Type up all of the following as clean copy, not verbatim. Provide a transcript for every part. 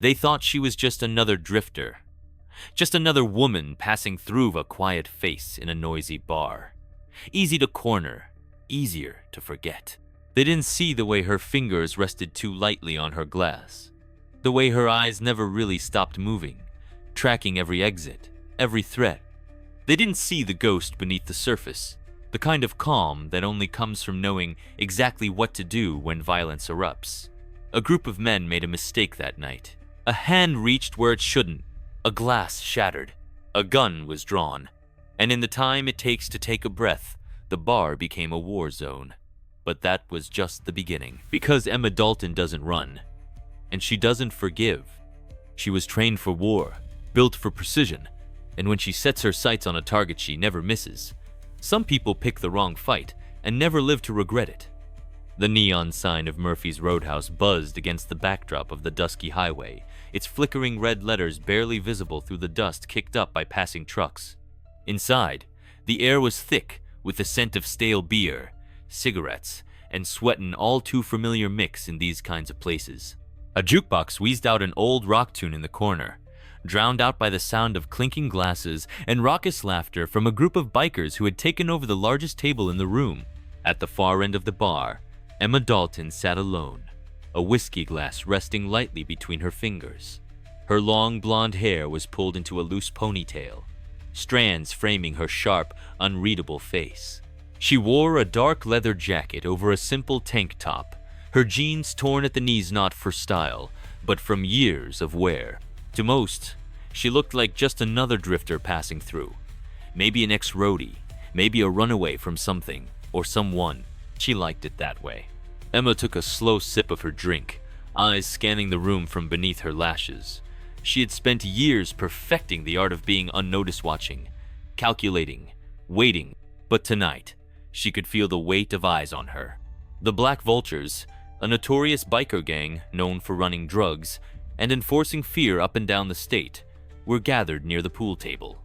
They thought she was just another drifter, just another woman passing through a quiet face in a noisy bar. Easy to corner, easier to forget. They didn't see the way her fingers rested too lightly on her glass, the way her eyes never really stopped moving, tracking every exit, every threat. They didn't see the ghost beneath the surface, the kind of calm that only comes from knowing exactly what to do when violence erupts. A group of men made a mistake that night. A hand reached where it shouldn't, a glass shattered, a gun was drawn, and in the time it takes to take a breath, the bar became a war zone. But that was just the beginning, because Emma Dalton doesn't run, and she doesn't forgive. She was trained for war, built for precision, and when she sets her sights on a target, she never misses. Some people pick the wrong fight and never live to regret it. The neon sign of Murphy's Roadhouse buzzed against the backdrop of the dusky highway, its flickering red letters barely visible through the dust kicked up by passing trucks. Inside, the air was thick with the scent of stale beer, cigarettes, and sweat, an all too familiar mix in these kinds of places. A jukebox wheezed out an old rock tune in the corner, drowned out by the sound of clinking glasses and raucous laughter from a group of bikers who had taken over the largest table in the room. At the far end of the bar, Emma Dalton sat alone, a whiskey glass resting lightly between her fingers. Her long blonde hair was pulled into a loose ponytail, strands framing her sharp, unreadable face. She wore a dark leather jacket over a simple tank top, her jeans torn at the knees not for style, but from years of wear. To most, she looked like just another drifter passing through. Maybe an ex-roadie, maybe a runaway from something or someone. She liked it that way. Emma took a slow sip of her drink, eyes scanning the room from beneath her lashes. She had spent years perfecting the art of being unnoticed, watching, calculating, waiting, but tonight, she could feel the weight of eyes on her. The Black Vultures, a notorious biker gang known for running drugs and enforcing fear up and down the state, were gathered near the pool table.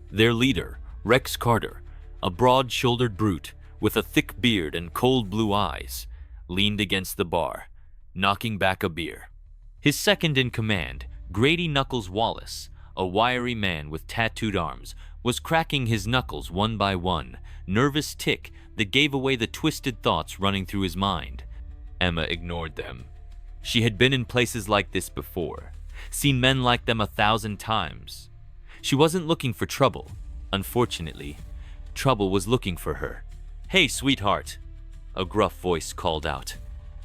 Their leader, Rex Carter, a broad-shouldered brute with a thick beard and cold blue eyes, leaned against the bar, knocking back a beer. His second in command, Grady Knuckles Wallace, a wiry man with tattooed arms, was cracking his knuckles one by one, nervous tick that gave away the twisted thoughts running through his mind. Emma ignored them. She had been in places like this before, seen men like them 1,000 times. She wasn't looking for trouble. Unfortunately, trouble was looking for her. "Hey, sweetheart," a gruff voice called out.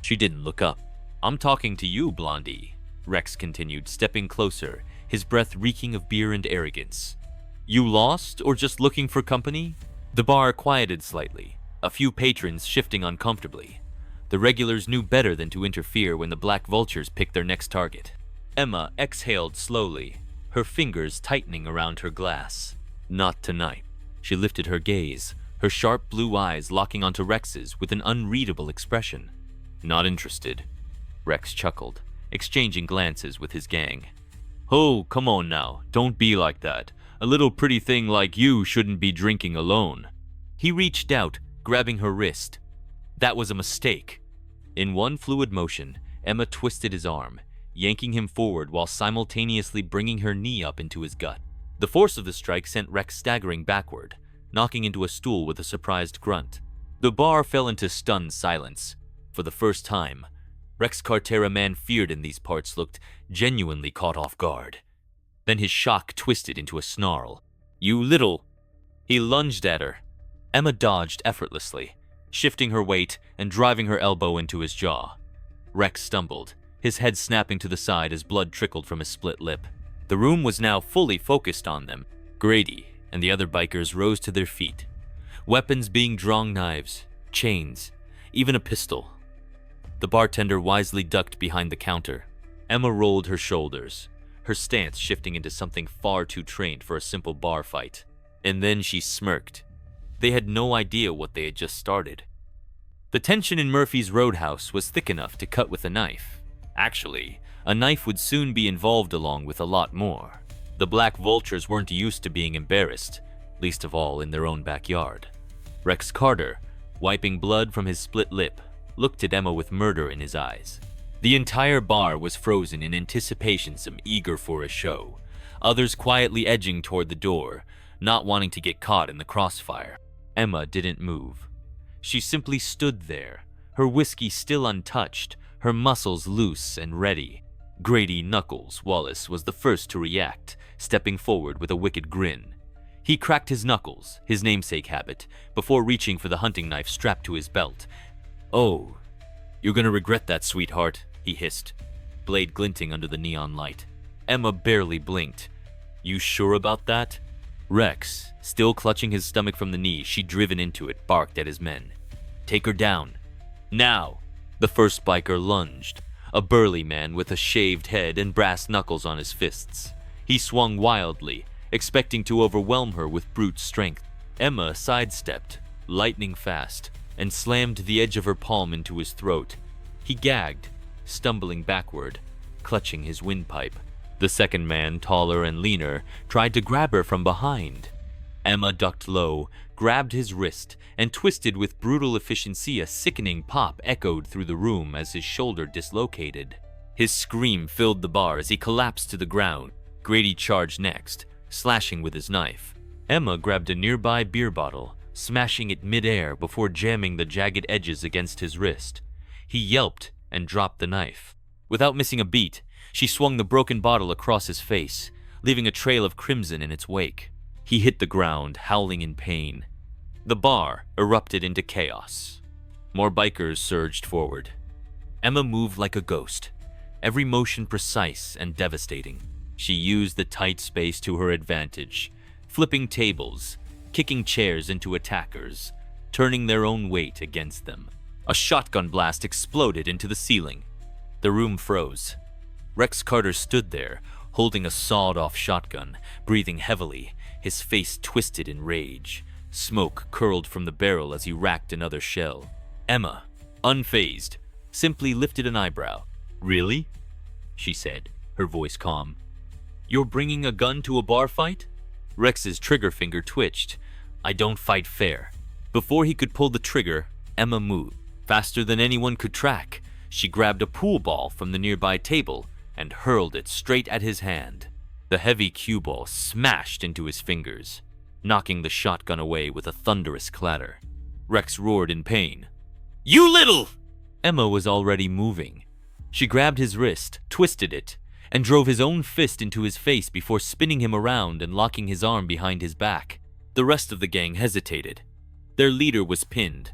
She didn't look up. "I'm talking to you, Blondie," Rex continued, stepping closer, his breath reeking of beer and arrogance. "You lost or just looking for company?" The bar quieted slightly, a few patrons shifting uncomfortably. The regulars knew better than to interfere when the Black Vultures picked their next target. Emma exhaled slowly, her fingers tightening around her glass. Not tonight. She lifted her gaze, her sharp blue eyes locking onto Rex's with an unreadable expression. "Not interested," Rex chuckled, exchanging glances with his gang. "Oh, come on now, don't be like that. A little pretty thing like you shouldn't be drinking alone." He reached out, grabbing her wrist. That was a mistake. In one fluid motion, Emma twisted his arm, yanking him forward while simultaneously bringing her knee up into his gut. The force of the strike sent Rex staggering backward, knocking into a stool with a surprised grunt. The bar fell into stunned silence. For the first time, Rex Carter, a man feared in these parts, looked genuinely caught off guard. Then his shock twisted into a snarl. "You little..." He lunged at her. Emma dodged effortlessly, shifting her weight and driving her elbow into his jaw. Rex stumbled, his head snapping to the side as blood trickled from his split lip. The room was now fully focused on them. Grady and the other bikers rose to their feet, weapons being drawn, knives, chains, even a pistol. The bartender wisely ducked behind the counter. Emma rolled her shoulders, her stance shifting into something far too trained for a simple bar fight. And then she smirked. They had no idea what they had just started. The tension in Murphy's Roadhouse was thick enough to cut with a knife. Actually, a knife would soon be involved along with a lot more. The Black Vultures weren't used to being embarrassed, least of all in their own backyard. Rex Carter, wiping blood from his split lip, looked at Emma with murder in his eyes. The entire bar was frozen in anticipation, some eager for a show, others quietly edging toward the door, not wanting to get caught in the crossfire. Emma didn't move. She simply stood there, her whiskey still untouched, her muscles loose and ready. Grady Knuckles Wallace was the first to react, stepping forward with a wicked grin. He cracked his knuckles, his namesake habit, before reaching for the hunting knife strapped to his belt. "Oh, you're gonna regret that, sweetheart," he hissed, blade glinting under the neon light. Emma barely blinked. "You sure about that?" Rex, still clutching his stomach from the knee she'd driven into it, barked at his men. "Take her down. Now!" The first biker lunged, a burly man with a shaved head and brass knuckles on his fists. He swung wildly, expecting to overwhelm her with brute strength. Emma sidestepped, lightning fast, and slammed the edge of her palm into his throat. He gagged, stumbling backward, clutching his windpipe. The second man, taller and leaner, tried to grab her from behind. Emma ducked low, grabbed his wrist, and twisted with brutal efficiency. A sickening pop echoed through the room as his shoulder dislocated. His scream filled the bar as he collapsed to the ground. Grady charged next, slashing with his knife. Emma grabbed a nearby beer bottle, smashing it midair before jamming the jagged edges against his wrist. He yelped and dropped the knife. Without missing a beat, she swung the broken bottle across his face, leaving a trail of crimson in its wake. He hit the ground, howling in pain. The bar erupted into chaos. More bikers surged forward. Emma moved like a ghost, every motion precise and devastating. She used the tight space to her advantage, flipping tables, kicking chairs into attackers, turning their own weight against them. A shotgun blast exploded into the ceiling. The room froze. Rex Carter stood there, holding a sawed-off shotgun, breathing heavily, his face twisted in rage. Smoke curled from the barrel as he racked another shell. Emma, unfazed, simply lifted an eyebrow. "Really?" she said, her voice calm. "You're bringing a gun to a bar fight?" Rex's trigger finger twitched. "I don't fight fair." Before he could pull the trigger, Emma moved. Faster than anyone could track, she grabbed a pool ball from the nearby table and hurled it straight at his hand. The heavy cue ball smashed into his fingers, knocking the shotgun away with a thunderous clatter. Rex roared in pain. "You little!" Emma was already moving. She grabbed his wrist, twisted it, and drove his own fist into his face before spinning him around and locking his arm behind his back. The rest of the gang hesitated. Their leader was pinned,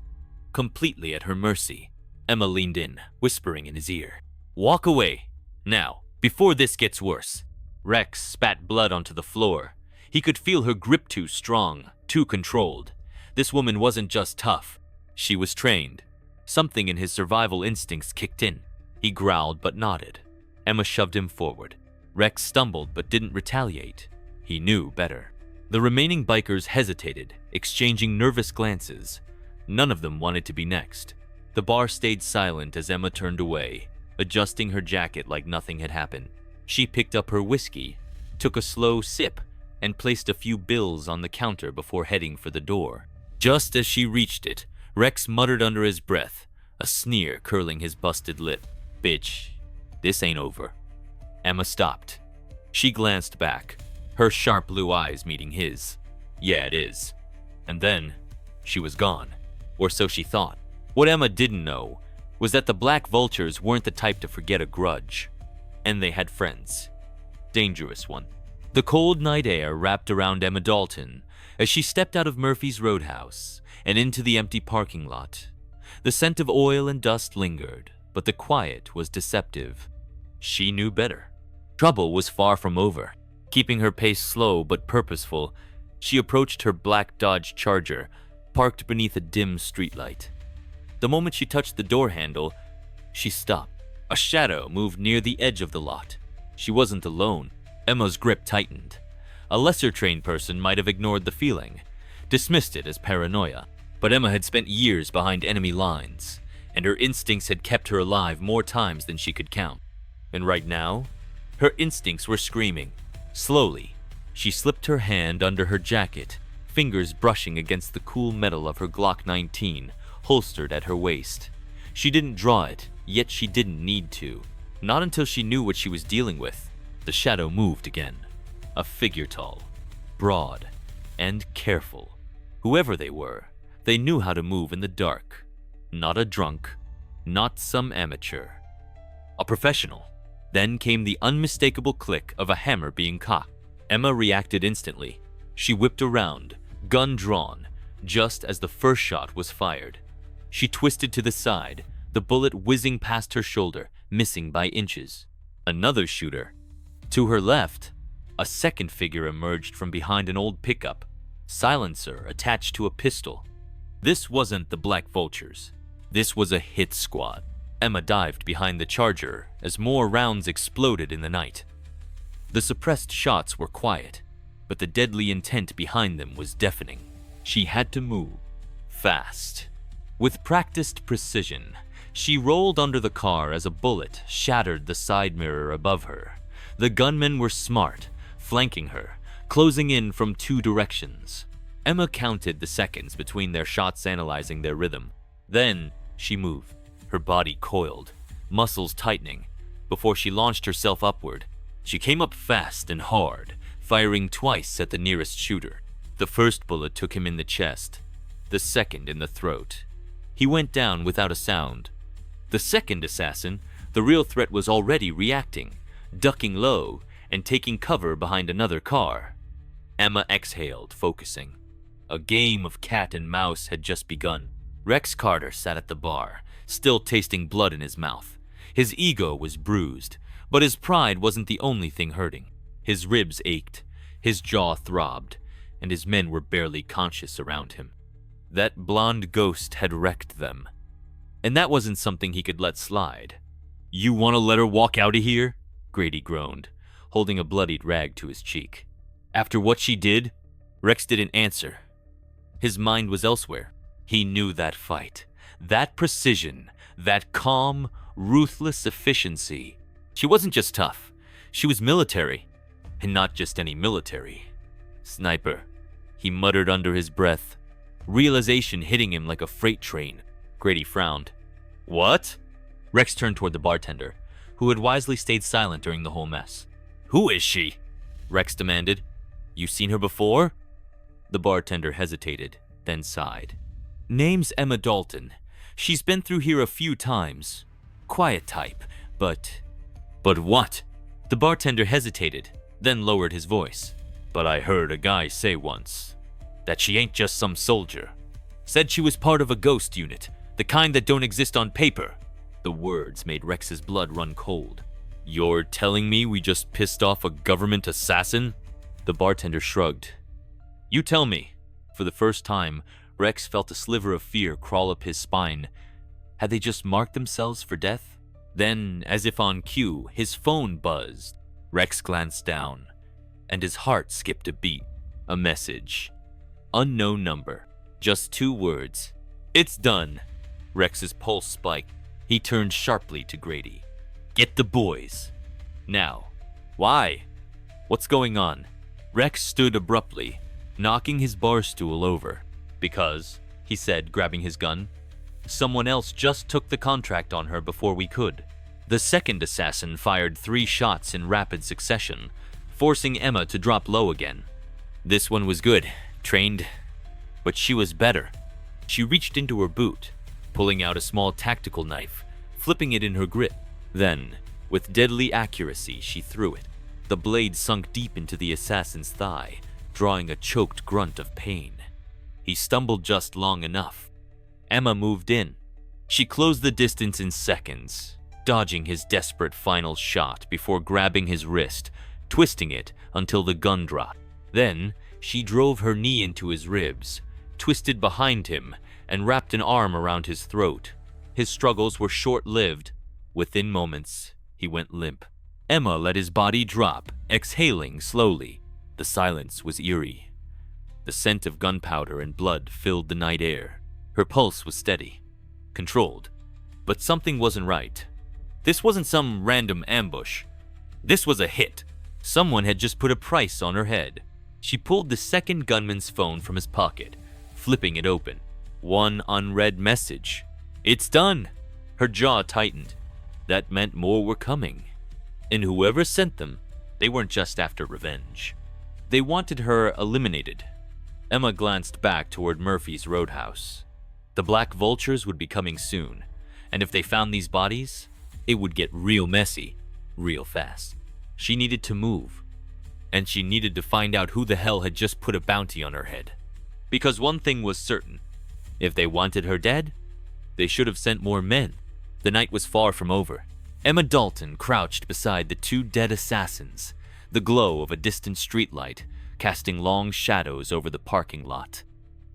completely at her mercy. Emma leaned in, whispering in his ear, "Walk away, now, before this gets worse." Rex spat blood onto the floor. He could feel her grip too strong, too controlled. This woman wasn't just tough. She was trained. Something in his survival instincts kicked in. He growled but nodded. Emma shoved him forward. Rex stumbled but didn't retaliate. He knew better. The remaining bikers hesitated, exchanging nervous glances. None of them wanted to be next. The bar stayed silent as Emma turned away, adjusting her jacket like nothing had happened. She picked up her whiskey, took a slow sip, and placed a few bills on the counter before heading for the door. Just as she reached it, Rex muttered under his breath, a sneer curling his busted lip. "Bitch, this ain't over." Emma stopped. She glanced back, her sharp blue eyes meeting his. "Yeah, it is." And then, she was gone. Or so she thought. What Emma didn't know was that the Black Vultures weren't the type to forget a grudge. And they had friends. Dangerous one. The cold night air wrapped around Emma Dalton as she stepped out of Murphy's Roadhouse and into the empty parking lot. The scent of oil and dust lingered, but the quiet was deceptive. She knew better. Trouble was far from over. Keeping her pace slow but purposeful, she approached her black Dodge Charger, parked beneath a dim streetlight. The moment she touched the door handle, she stopped. A shadow moved near the edge of the lot. She wasn't alone. Emma's grip tightened. A lesser-trained person might have ignored the feeling, dismissed it as paranoia. But Emma had spent years behind enemy lines, and her instincts had kept her alive more times than she could count. And right now, her instincts were screaming. Slowly, she slipped her hand under her jacket, fingers brushing against the cool metal of her Glock 19, holstered at her waist. She didn't draw it, Yet she didn't need to. Not until she knew what she was dealing with. The shadow moved again. A figure tall, broad, and careful. Whoever they were, they knew how to move in the dark. Not a drunk, not some amateur. A professional. Then came the unmistakable click of a hammer being cocked. Emma reacted instantly. She whipped around, gun drawn, just as the first shot was fired. She twisted to the side, the bullet whizzing past her shoulder, missing by inches. Another shooter. To her left, a second figure emerged from behind an old pickup, silencer attached to a pistol. This wasn't the Black Vultures. This was a hit squad. Emma dived behind the charger as more rounds exploded in the night. The suppressed shots were quiet, but the deadly intent behind them was deafening. She had to move fast. With practiced precision, she rolled under the car as a bullet shattered the side mirror above her. The gunmen were smart, flanking her, closing in from two directions. Emma counted the seconds between their shots, analyzing their rhythm. Then she moved, her body coiled, muscles tightening. Before she launched herself upward, she came up fast and hard, firing twice at the nearest shooter. The first bullet took him in the chest, the second in the throat. He went down without a sound. The second assassin, the real threat, was already reacting, ducking low and taking cover behind another car. Emma exhaled, focusing. A game of cat and mouse had just begun. Rex Carter sat at the bar, still tasting blood in his mouth. His ego was bruised, but his pride wasn't the only thing hurting. His ribs ached, his jaw throbbed, and his men were barely conscious around him. That blonde ghost had wrecked them, and that wasn't something he could let slide. "You want to let her walk out of here?" Grady groaned, holding a bloodied rag to his cheek. After what she did, Rex didn't answer. His mind was elsewhere. He knew that fight, that precision, that calm, ruthless efficiency. She wasn't just tough, she was military, and not just any military. "Sniper," he muttered under his breath, realization hitting him like a freight train. Grady frowned. "What?" Rex turned toward the bartender, who had wisely stayed silent during the whole mess. "Who is she?" Rex demanded. "You seen her before?" The bartender hesitated, then sighed. "Name's Emma Dalton. She's been through here a few times. Quiet type, but..." "But what?" The bartender hesitated, then lowered his voice. "But I heard a guy say once that she ain't just some soldier. Said she was part of a ghost unit, the kind that don't exist on paper." The words made Rex's blood run cold. "You're telling me we just pissed off a government assassin?" The bartender shrugged. "You tell me." For the first time, Rex felt a sliver of fear crawl up his spine. Had they just marked themselves for death? Then, as if on cue, his phone buzzed. Rex glanced down, and his heart skipped a beat. A message. Unknown number. Just 2 words. "It's done." Rex's pulse spiked. He turned sharply to Grady. "Get the boys. Now." "Why? What's going on?" Rex stood abruptly, knocking his bar stool over. "Because," he said, grabbing his gun, "someone else just took the contract on her before we could." The second assassin fired 3 shots in rapid succession, forcing Emma to drop low again. This one was good, trained, but she was better. She reached into her boot, pulling out a small tactical knife, flipping it in her grip. Then, with deadly accuracy, she threw it. The blade sunk deep into the assassin's thigh, drawing a choked grunt of pain. He stumbled just long enough. Emma moved in. She closed the distance in seconds, dodging his desperate final shot before grabbing his wrist, twisting it until the gun dropped. Then, she drove her knee into his ribs, twisted behind him, and wrapped an arm around his throat. His struggles were short-lived. Within moments, he went limp. Emma let his body drop, exhaling slowly. The silence was eerie. The scent of gunpowder and blood filled the night air. Her pulse was steady, controlled, but something wasn't right. This wasn't some random ambush. This was a hit. Someone had just put a price on her head. She pulled the second gunman's phone from his pocket, flipping it open. One unread message. "It's done." Her jaw tightened. That meant more were coming. And whoever sent them, they weren't just after revenge. They wanted her eliminated. Emma glanced back toward Murphy's roadhouse. The black vultures would be coming soon, and if they found these bodies, it would get real messy, real fast. She needed to move, and she needed to find out who the hell had just put a bounty on her head. Because one thing was certain, if they wanted her dead, they should have sent more men. The night was far from over. Emma Dalton crouched beside the two dead assassins, the glow of a distant streetlight casting long shadows over the parking lot.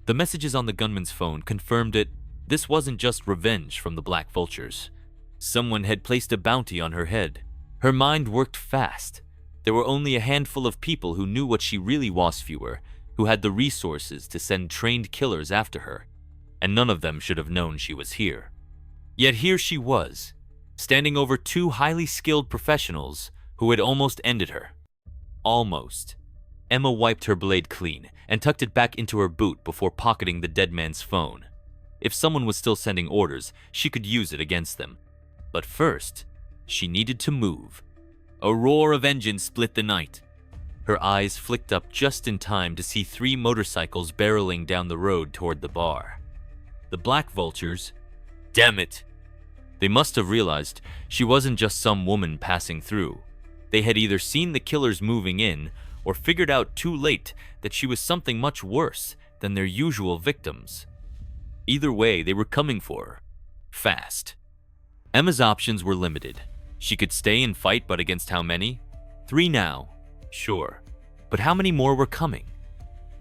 The messages on the gunman's phone confirmed it. This wasn't just revenge from the Black Vultures. Someone had placed a bounty on her head. Her mind worked fast. There were only a handful of people who knew what she really was, fewer, who had the resources to send trained killers after her, and none of them should have known she was here. Yet here she was, standing over two highly skilled professionals who had almost ended her. Almost. Emma wiped her blade clean and tucked it back into her boot before pocketing the dead man's phone. If someone was still sending orders, she could use it against them. But first, she needed to move. A roar of engines split the night. Her eyes flicked up just in time to see 3 motorcycles barreling down the road toward the bar. The Black Vultures? Damn it! They must have realized she wasn't just some woman passing through. They had either seen the killers moving in or figured out too late that she was something much worse than their usual victims. Either way, they were coming for her. Fast. Emma's options were limited. She could stay and fight, but against how many? 3 now. Sure. But how many more were coming?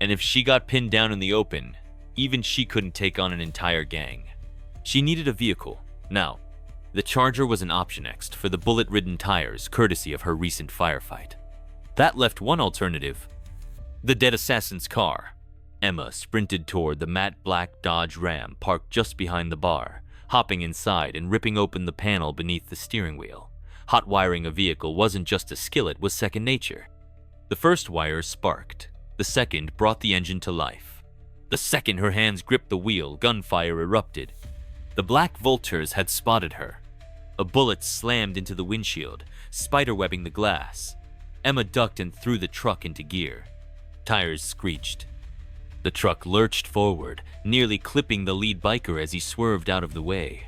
And if she got pinned down in the open, even she couldn't take on an entire gang. She needed a vehicle. Now, the Charger was an option next for the bullet-ridden tires, courtesy of her recent firefight. That left one alternative: the dead assassin's car. Emma sprinted toward the matte black Dodge Ram parked just behind the bar, hopping inside and ripping open the panel beneath the steering wheel. Hot wiring a vehicle wasn't just a skill, it was second nature. The first wire sparked. The second brought the engine to life. The second her hands gripped the wheel, gunfire erupted. The Black Vultures had spotted her. A bullet slammed into the windshield, spiderwebbing the glass. Emma ducked and threw the truck into gear. Tires screeched. The truck lurched forward, nearly clipping the lead biker as he swerved out of the way.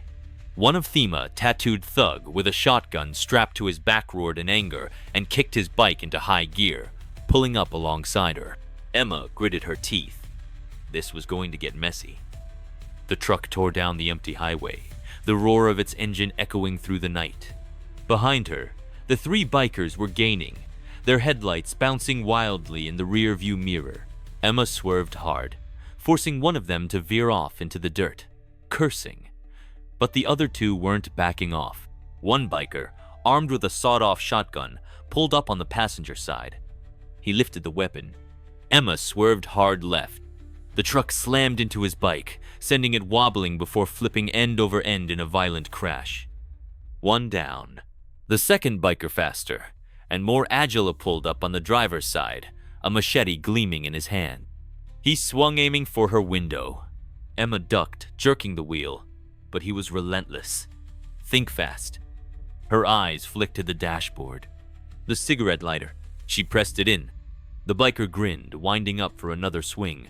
One of them, a tattooed thug with a shotgun strapped to his back, roared in anger and kicked his bike into high gear, pulling up alongside her. Emma gritted her teeth. This was going to get messy. The truck tore down the empty highway, the roar of its engine echoing through the night. Behind her, the 3 bikers were gaining, their headlights bouncing wildly in the rear-view mirror. Emma swerved hard, forcing one of them to veer off into the dirt, cursing. But the other 2 weren't backing off. One biker, armed with a sawed-off shotgun, pulled up on the passenger side. He lifted the weapon. Emma swerved hard left. The truck slammed into his bike, sending it wobbling before flipping end over end in a violent crash. 1 down. The second biker, faster and more agile, pulled up on the driver's side, a machete gleaming in his hand. He swung, aiming for her window. Emma ducked, jerking the wheel, but he was relentless. Think fast. Her eyes flicked to the dashboard. The cigarette lighter. She pressed it in. The biker grinned, winding up for another swing.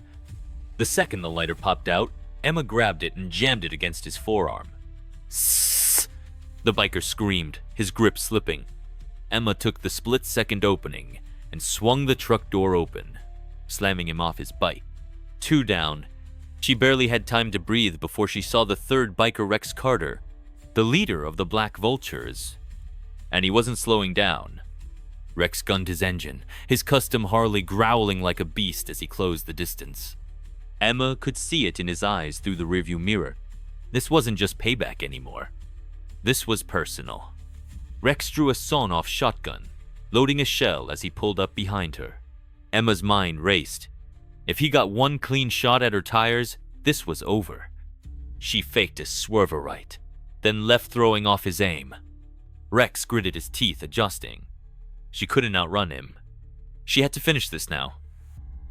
The second the lighter popped out, Emma grabbed it and jammed it against his forearm. Sssss! The biker screamed, his grip slipping. Emma took the split-second opening and swung the truck door open, slamming him off his bike. 2 down. She barely had time to breathe before she saw the third biker, Rex Carter, the leader of the Black Vultures. And he wasn't slowing down. Rex gunned his engine, his custom Harley growling like a beast as he closed the distance. Emma could see it in his eyes through the rearview mirror. This wasn't just payback anymore. This was personal. Rex drew a sawn-off shotgun, loading a shell as he pulled up behind her. Emma's mind raced. If he got one clean shot at her tires, this was over. She faked a swerve-a-right, then left, throwing off his aim. Rex gritted his teeth, adjusting. She couldn't outrun him. She had to finish this now.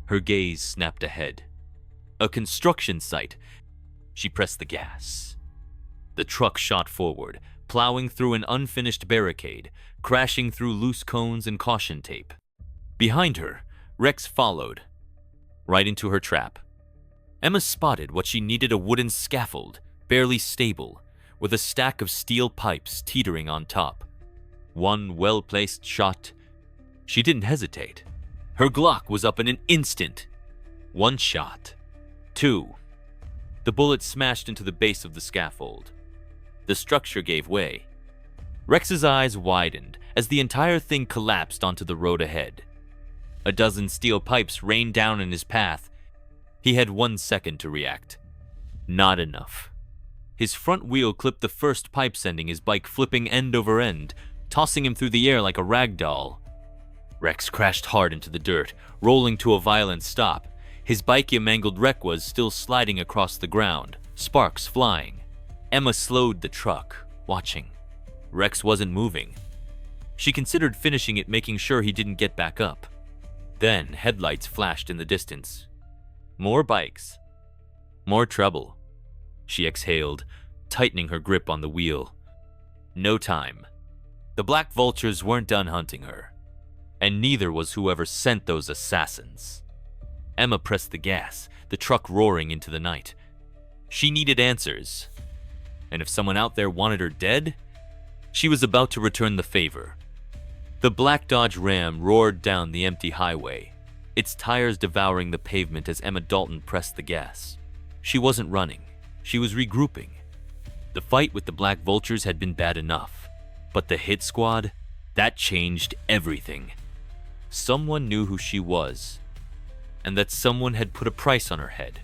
Her gaze snapped ahead. A construction site. She pressed the gas. The truck shot forward, plowing through an unfinished barricade, crashing through loose cones and caution tape. Behind her, Rex followed, right into her trap. Emma spotted what she needed: a wooden scaffold, barely stable, with a stack of steel pipes teetering on top. One well-placed shot. She didn't hesitate. Her Glock was up in an instant. One shot. Two. The bullet smashed into the base of the scaffold. The structure gave way. Rex's eyes widened as the entire thing collapsed onto the road ahead. A dozen steel pipes rained down in his path. He had 1 second to react. Not enough. His front wheel clipped the first pipe, sending his bike flipping end over end, tossing him through the air like a rag doll. Rex crashed hard into the dirt, rolling to a violent stop. His mangled wreck was still sliding across the ground, sparks flying. Emma slowed the truck, watching. Rex wasn't moving. She considered finishing it, making sure he didn't get back up. Then headlights flashed in the distance. More bikes. More trouble. She exhaled, tightening her grip on the wheel. No time. The black vultures weren't done hunting her, and neither was whoever sent those assassins. Emma pressed the gas, the truck roaring into the night. She needed answers, and if someone out there wanted her dead, she was about to return the favor. The black Dodge Ram roared down the empty highway, its tires devouring the pavement as Emma Dalton pressed the gas. She wasn't running. She was regrouping. The fight with the black vultures had been bad enough, but the hit squad, that changed everything. Someone knew who she was, and that someone had put a price on her head.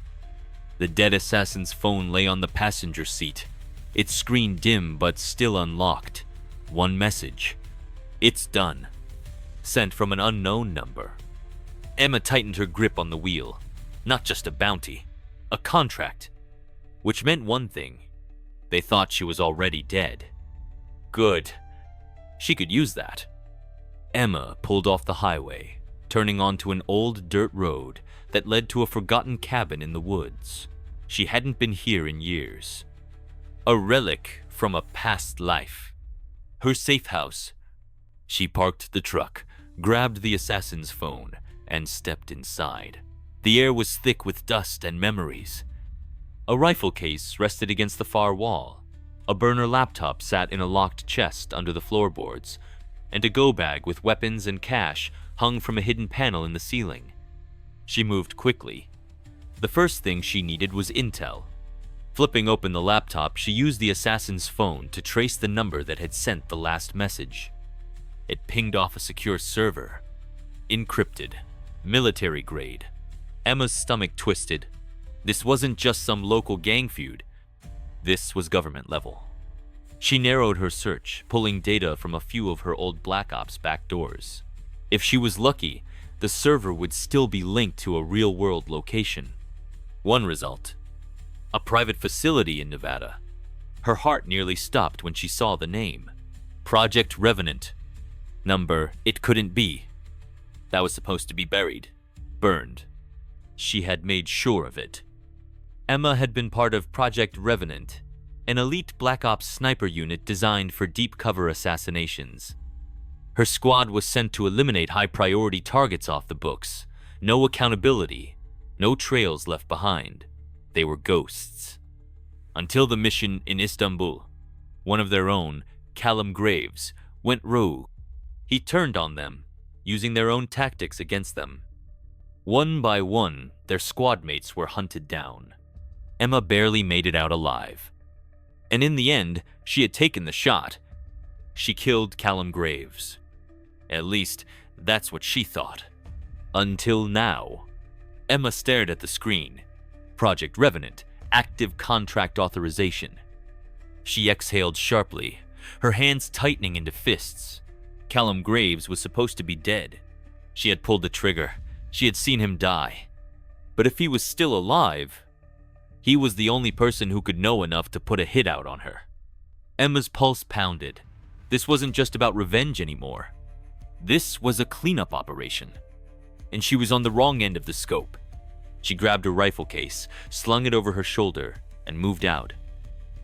The dead assassin's phone lay on the passenger seat, its screen dim but still unlocked. One message. "It's done." Sent from an unknown number. Emma tightened her grip on the wheel. Not just a bounty, a contract. Which meant one thing. They thought she was already dead. Good. She could use that. Emma pulled off the highway, turning onto an old dirt road that led to a forgotten cabin in the woods. She hadn't been here in years. A relic from a past life. Her safe house. She parked the truck, grabbed the assassin's phone, and stepped inside. The air was thick with dust and memories. A rifle case rested against the far wall. A burner laptop sat in a locked chest under the floorboards, and a go bag with weapons and cash hung from a hidden panel in the ceiling. She moved quickly. The first thing she needed was intel. Flipping open the laptop, she used the assassin's phone to trace the number that had sent the last message. It pinged off a secure server. Encrypted. Military grade. Emma's stomach twisted. This wasn't just some local gang feud. This was government level. She narrowed her search, pulling data from a few of her old Black Ops backdoors. If she was lucky, the server would still be linked to a real-world location. One result. A private facility in Nevada. Her heart nearly stopped when she saw the name. Project Revenant. Number it couldn't be. That was supposed to be buried. Burned. She had made sure of it. Emma had been part of Project Revenant, an elite Black Ops sniper unit designed for deep cover assassinations. Her squad was sent to eliminate high-priority targets off the books. No accountability, no trails left behind. They were ghosts. Until the mission in Istanbul. One of their own, Callum Graves, went rogue. He turned on them, using their own tactics against them. One by one, their squad mates were hunted down. Emma barely made it out alive. And in the end, she had taken the shot. She killed Callum Graves. At least, that's what she thought. Until now. Emma stared at the screen. Project Revenant, active contract authorization. She exhaled sharply, her hands tightening into fists. Callum Graves was supposed to be dead. She had pulled the trigger. She had seen him die. But if he was still alive, he was the only person who could know enough to put a hit out on her. Emma's pulse pounded. This wasn't just about revenge anymore. This was a cleanup operation. And she was on the wrong end of the scope. She grabbed a rifle case, slung it over her shoulder, and moved out.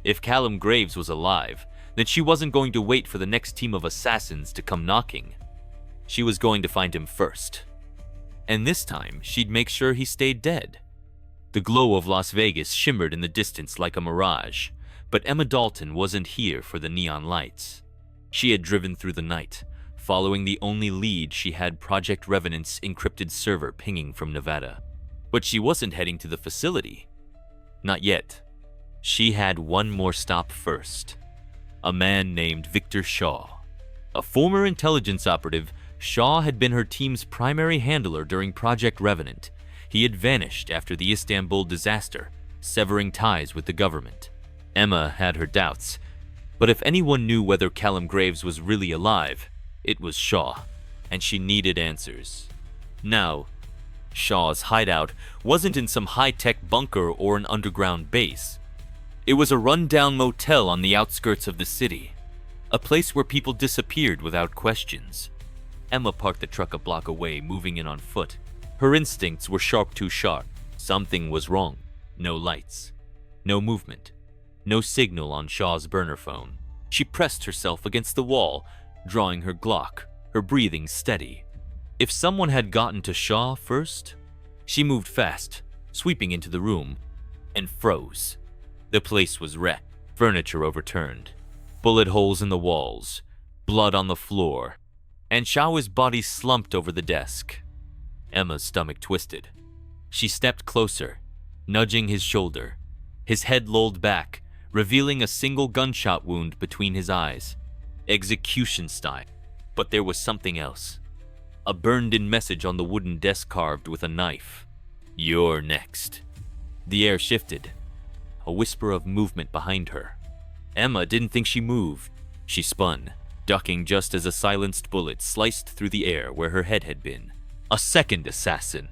If Callum Graves was alive, then she wasn't going to wait for the next team of assassins to come knocking. She was going to find him first. And this time, she'd make sure he stayed dead. The glow of Las Vegas shimmered in the distance like a mirage, but Emma Dalton wasn't here for the neon lights. She had driven through the night, following the only lead she had, Project Revenant's encrypted server pinging from Nevada. But she wasn't heading to the facility. Not yet. She had one more stop first. A man named Victor Shaw. A former intelligence operative, Shaw had been her team's primary handler during Project Revenant. He had vanished after the Istanbul disaster, severing ties with the government. Emma had her doubts, but if anyone knew whether Callum Graves was really alive, it was Shaw, and she needed answers. Now, Shaw's hideout wasn't in some high-tech bunker or an underground base. It was a run-down motel on the outskirts of the city, a place where people disappeared without questions. Emma parked the truck a block away, moving in on foot. Her instincts were too sharp. Something was wrong. No lights. No movement. No signal on Shaw's burner phone. She pressed herself against the wall, drawing her Glock, her breathing steady. If someone had gotten to Shaw first, she moved fast, sweeping into the room, and froze. The place was wrecked, furniture overturned, bullet holes in the walls, blood on the floor, and Shaw's body slumped over the desk. Emma's stomach twisted. She stepped closer, nudging his shoulder. His head lolled back, revealing a single gunshot wound between his eyes. Execution style. But there was something else. A burned-in message on the wooden desk carved with a knife. "You're next." The air shifted. A whisper of movement behind her. Emma didn't think she moved. She spun, ducking just as a silenced bullet sliced through the air where her head had been. A second assassin.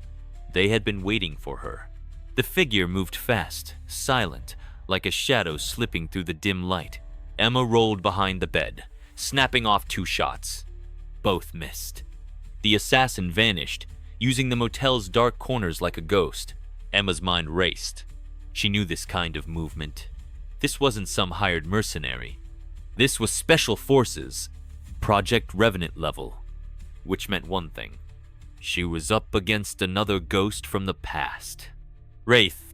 They had been waiting for her. The figure moved fast, silent, like a shadow slipping through the dim light. Emma rolled behind the bed, snapping off 2 shots. Both missed. The assassin vanished, using the motel's dark corners like a ghost. Emma's mind raced. She knew this kind of movement. This wasn't some hired mercenary. This was Special Forces, Project Revenant level, which meant one thing. She was up against another ghost from the past. Wraith.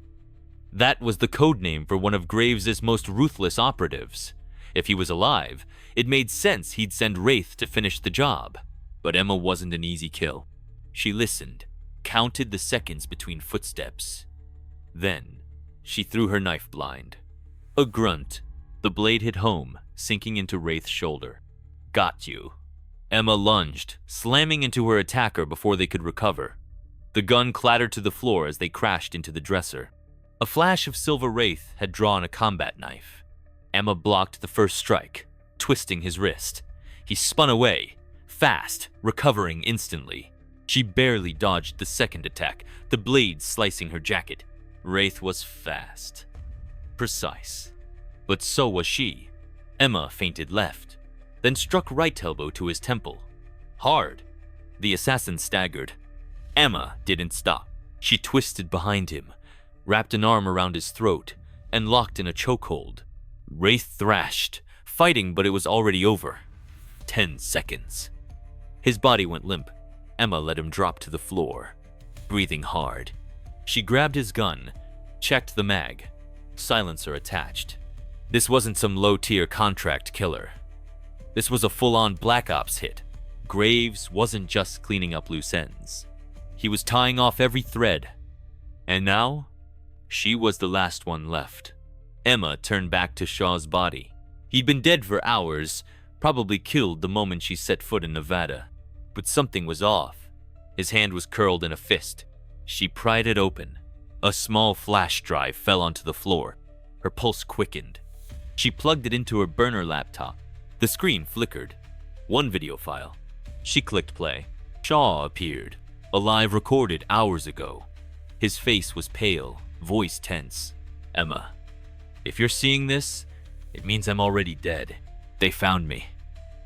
That was the code name for one of Graves' most ruthless operatives. If he was alive, it made sense he'd send Wraith to finish the job. But Emma wasn't an easy kill. She listened, counted the seconds between footsteps. Then, she threw her knife blind. A grunt. The blade hit home, sinking into Wraith's shoulder. Got you. Emma lunged, slamming into her attacker before they could recover. The gun clattered to the floor as they crashed into the dresser. A flash of silver Wraith had drawn a combat knife. Emma blocked the first strike, twisting his wrist. He spun away, fast, recovering instantly. She barely dodged the second attack, the blade slicing her jacket. Wraith was fast. Precise. But so was she. Emma feinted left, then struck right elbow to his temple. Hard. The assassin staggered. Emma didn't stop. She twisted behind him, wrapped an arm around his throat, and locked in a chokehold. Wraith thrashed, fighting, but it was already over. 10 seconds. His body went limp. Emma let him drop to the floor, breathing hard. She grabbed his gun, checked the mag. Silencer attached. This wasn't some low-tier contract killer. This was a full-on Black Ops hit. Graves wasn't just cleaning up loose ends. He was tying off every thread. And now, she was the last one left. Emma turned back to Shaw's body. He'd been dead for hours, probably killed the moment she set foot in Nevada. But something was off. His hand was curled in a fist. She pried it open. A small flash drive fell onto the floor. Her pulse quickened. She plugged it into her burner laptop. The screen flickered. One video file. She clicked play. Shaw appeared. A live recorded hours ago. His face was pale, voice tense. "Emma, if you're seeing this, it means I'm already dead. They found me.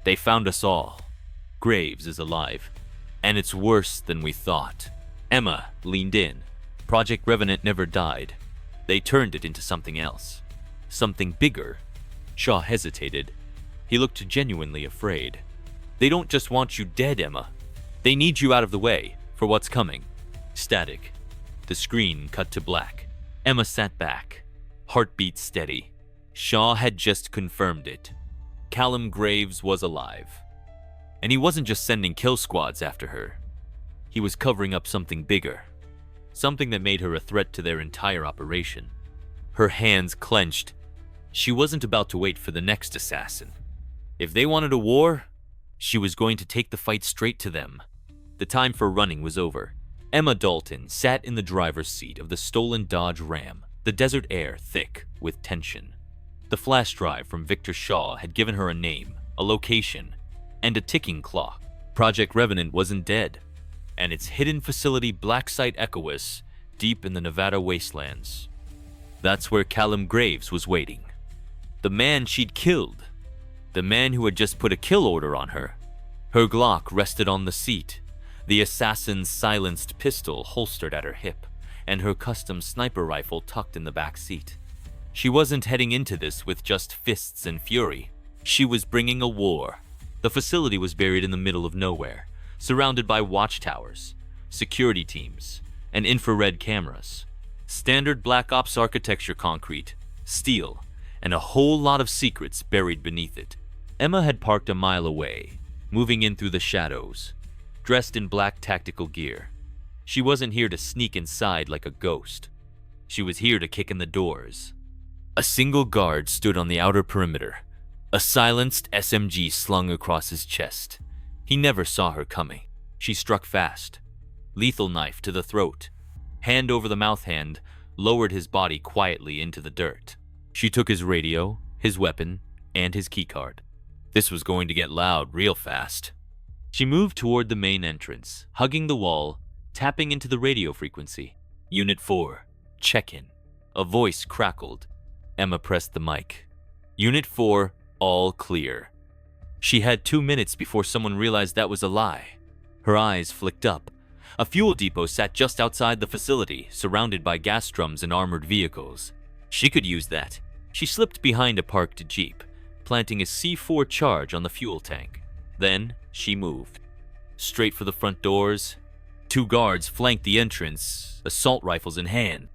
They found us all. Graves is alive. And it's worse than we thought." Emma leaned in. Project Revenant never died. They turned it into something else. Something bigger. Shaw hesitated. He looked genuinely afraid. They don't just want you dead, Emma. They need you out of the way for what's coming. Static. The screen cut to black. Emma sat back, heartbeat steady. Shaw had just confirmed it. Callum Graves was alive. And he wasn't just sending kill squads after her. He was covering up something bigger. Something that made her a threat to their entire operation. Her hands clenched. She wasn't about to wait for the next assassin. If they wanted a war, she was going to take the fight straight to them. The time for running was over. Emma Dalton sat in the driver's seat of the stolen Dodge Ram, the desert air thick with tension. The flash drive from Victor Shaw had given her a name, a location, and a ticking clock. Project Revenant wasn't dead, and its hidden facility Black Site Echoes deep in the Nevada wastelands. That's where Callum Graves was waiting. The man she'd killed. The man who had just put a kill order on her. Her Glock rested on the seat, the assassin's silenced pistol holstered at her hip, and her custom sniper rifle tucked in the back seat. She wasn't heading into this with just fists and fury. She was bringing a war. The facility was buried in the middle of nowhere, surrounded by watchtowers, security teams, and infrared cameras. Standard Black Ops architecture concrete, steel, and a whole lot of secrets buried beneath it. Emma had parked a mile away, moving in through the shadows, dressed in black tactical gear. She wasn't here to sneak inside like a ghost. She was here to kick in the doors. A single guard stood on the outer perimeter, a silenced SMG slung across his chest. He never saw her coming. She struck fast. Lethal knife to the throat. Hand over the mouth hand, lowered his body quietly into the dirt. She took his radio, his weapon, and his keycard. This was going to get loud real fast. She moved toward the main entrance, hugging the wall, tapping into the radio frequency. Unit 4, check-in. A voice crackled. Emma pressed the mic. Unit 4, all clear. She had 2 minutes before someone realized that was a lie. Her eyes flicked up. A fuel depot sat just outside the facility, surrounded by gas drums and armored vehicles. She could use that. She slipped behind a parked jeep, planting a C4 charge on the fuel tank. Then she moved. Straight for the front doors. 2 guards flanked the entrance, assault rifles in hand.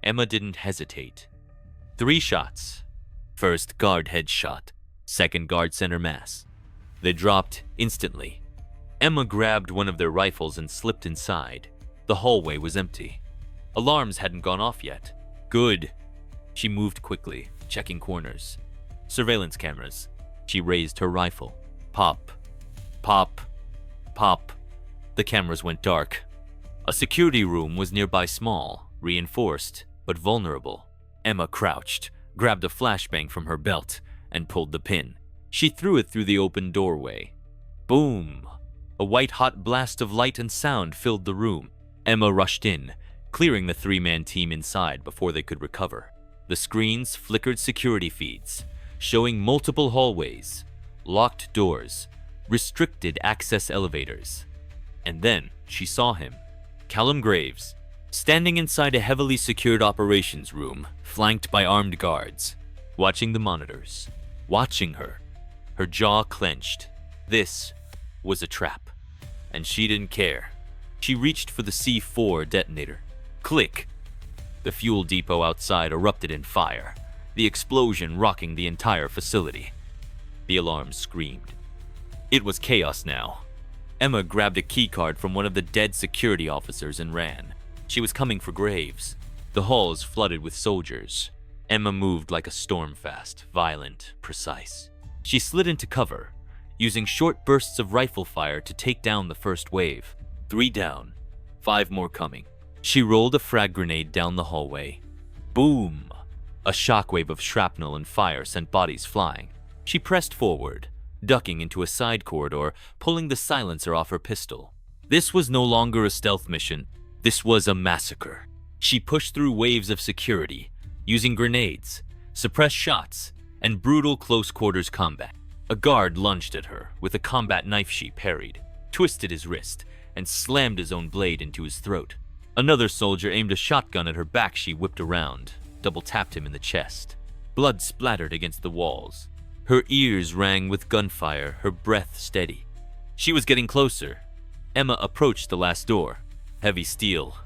Emma didn't hesitate. 3 shots. First guard headshot. Second guard center mass. They dropped instantly. Emma grabbed one of their rifles and slipped inside. The hallway was empty. Alarms hadn't gone off yet. Good. She moved quickly, checking corners. Surveillance cameras. She raised her rifle. Pop. Pop. Pop. The cameras went dark. A security room was nearby, small, reinforced, but vulnerable. Emma crouched, grabbed a flashbang from her belt, and pulled the pin. She threw it through the open doorway. Boom! A white-hot blast of light and sound filled the room. Emma rushed in, clearing the 3-man team inside before they could recover. The screens flickered security feeds, showing multiple hallways, locked doors, restricted access elevators. And then she saw him, Callum Graves, standing inside a heavily secured operations room, flanked by armed guards, watching the monitors, watching her. Her jaw clenched. This was a trap, and she didn't care. She reached for the C4 detonator. Click! The fuel depot outside erupted in fire, the explosion rocking the entire facility. The alarm screamed. It was chaos now. Emma grabbed a keycard from one of the dead security officers and ran. She was coming for Graves. The halls flooded with soldiers. Emma moved like a storm fast, violent, precise. She slid into cover, using short bursts of rifle fire to take down the first wave. 3 down, 5 more coming. She rolled a frag grenade down the hallway. Boom! A shockwave of shrapnel and fire sent bodies flying. She pressed forward, ducking into a side corridor, pulling the silencer off her pistol. This was no longer a stealth mission. This was a massacre. She pushed through waves of security, using grenades, suppressed shots, and brutal close-quarters combat. A guard lunged at her with a combat knife she parried, twisted his wrist, and slammed his own blade into his throat. Another soldier aimed a shotgun at her back. She whipped around, double-tapped him in the chest. Blood splattered against the walls. Her ears rang with gunfire, her breath steady. She was getting closer. Emma approached the last door. Heavy steel.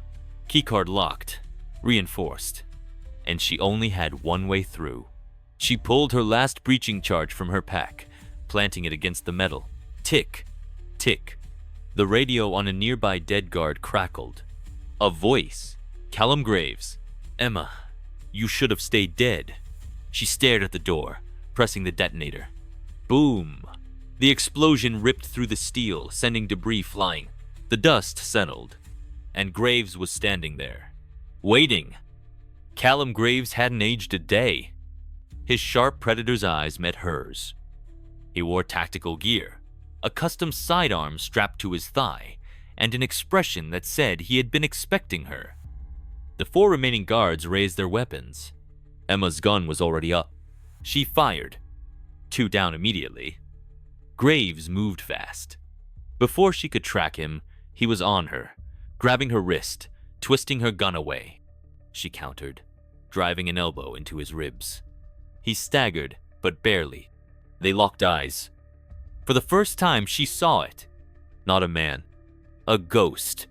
Keycard locked. Reinforced. And she only had one way through. She pulled her last breaching charge from her pack, planting it against the metal. Tick. Tick. The radio on a nearby dead guard crackled. A voice. Callum Graves. Emma, you should have stayed dead. She stared at the door, pressing the detonator. Boom. The explosion ripped through the steel, sending debris flying. The dust settled, and Graves was standing there, waiting. Callum Graves hadn't aged a day. His sharp predator's eyes met hers. He wore tactical gear, a custom sidearm strapped to his thigh, and an expression that said he had been expecting her. The 4 remaining guards raised their weapons. Emma's gun was already up. She fired. 2 down immediately. Graves moved fast. Before she could track him, he was on her, grabbing her wrist, twisting her gun away. She countered, driving an elbow into his ribs. He staggered, but barely. They locked eyes. For the first time, she saw it. Not a man. A ghost.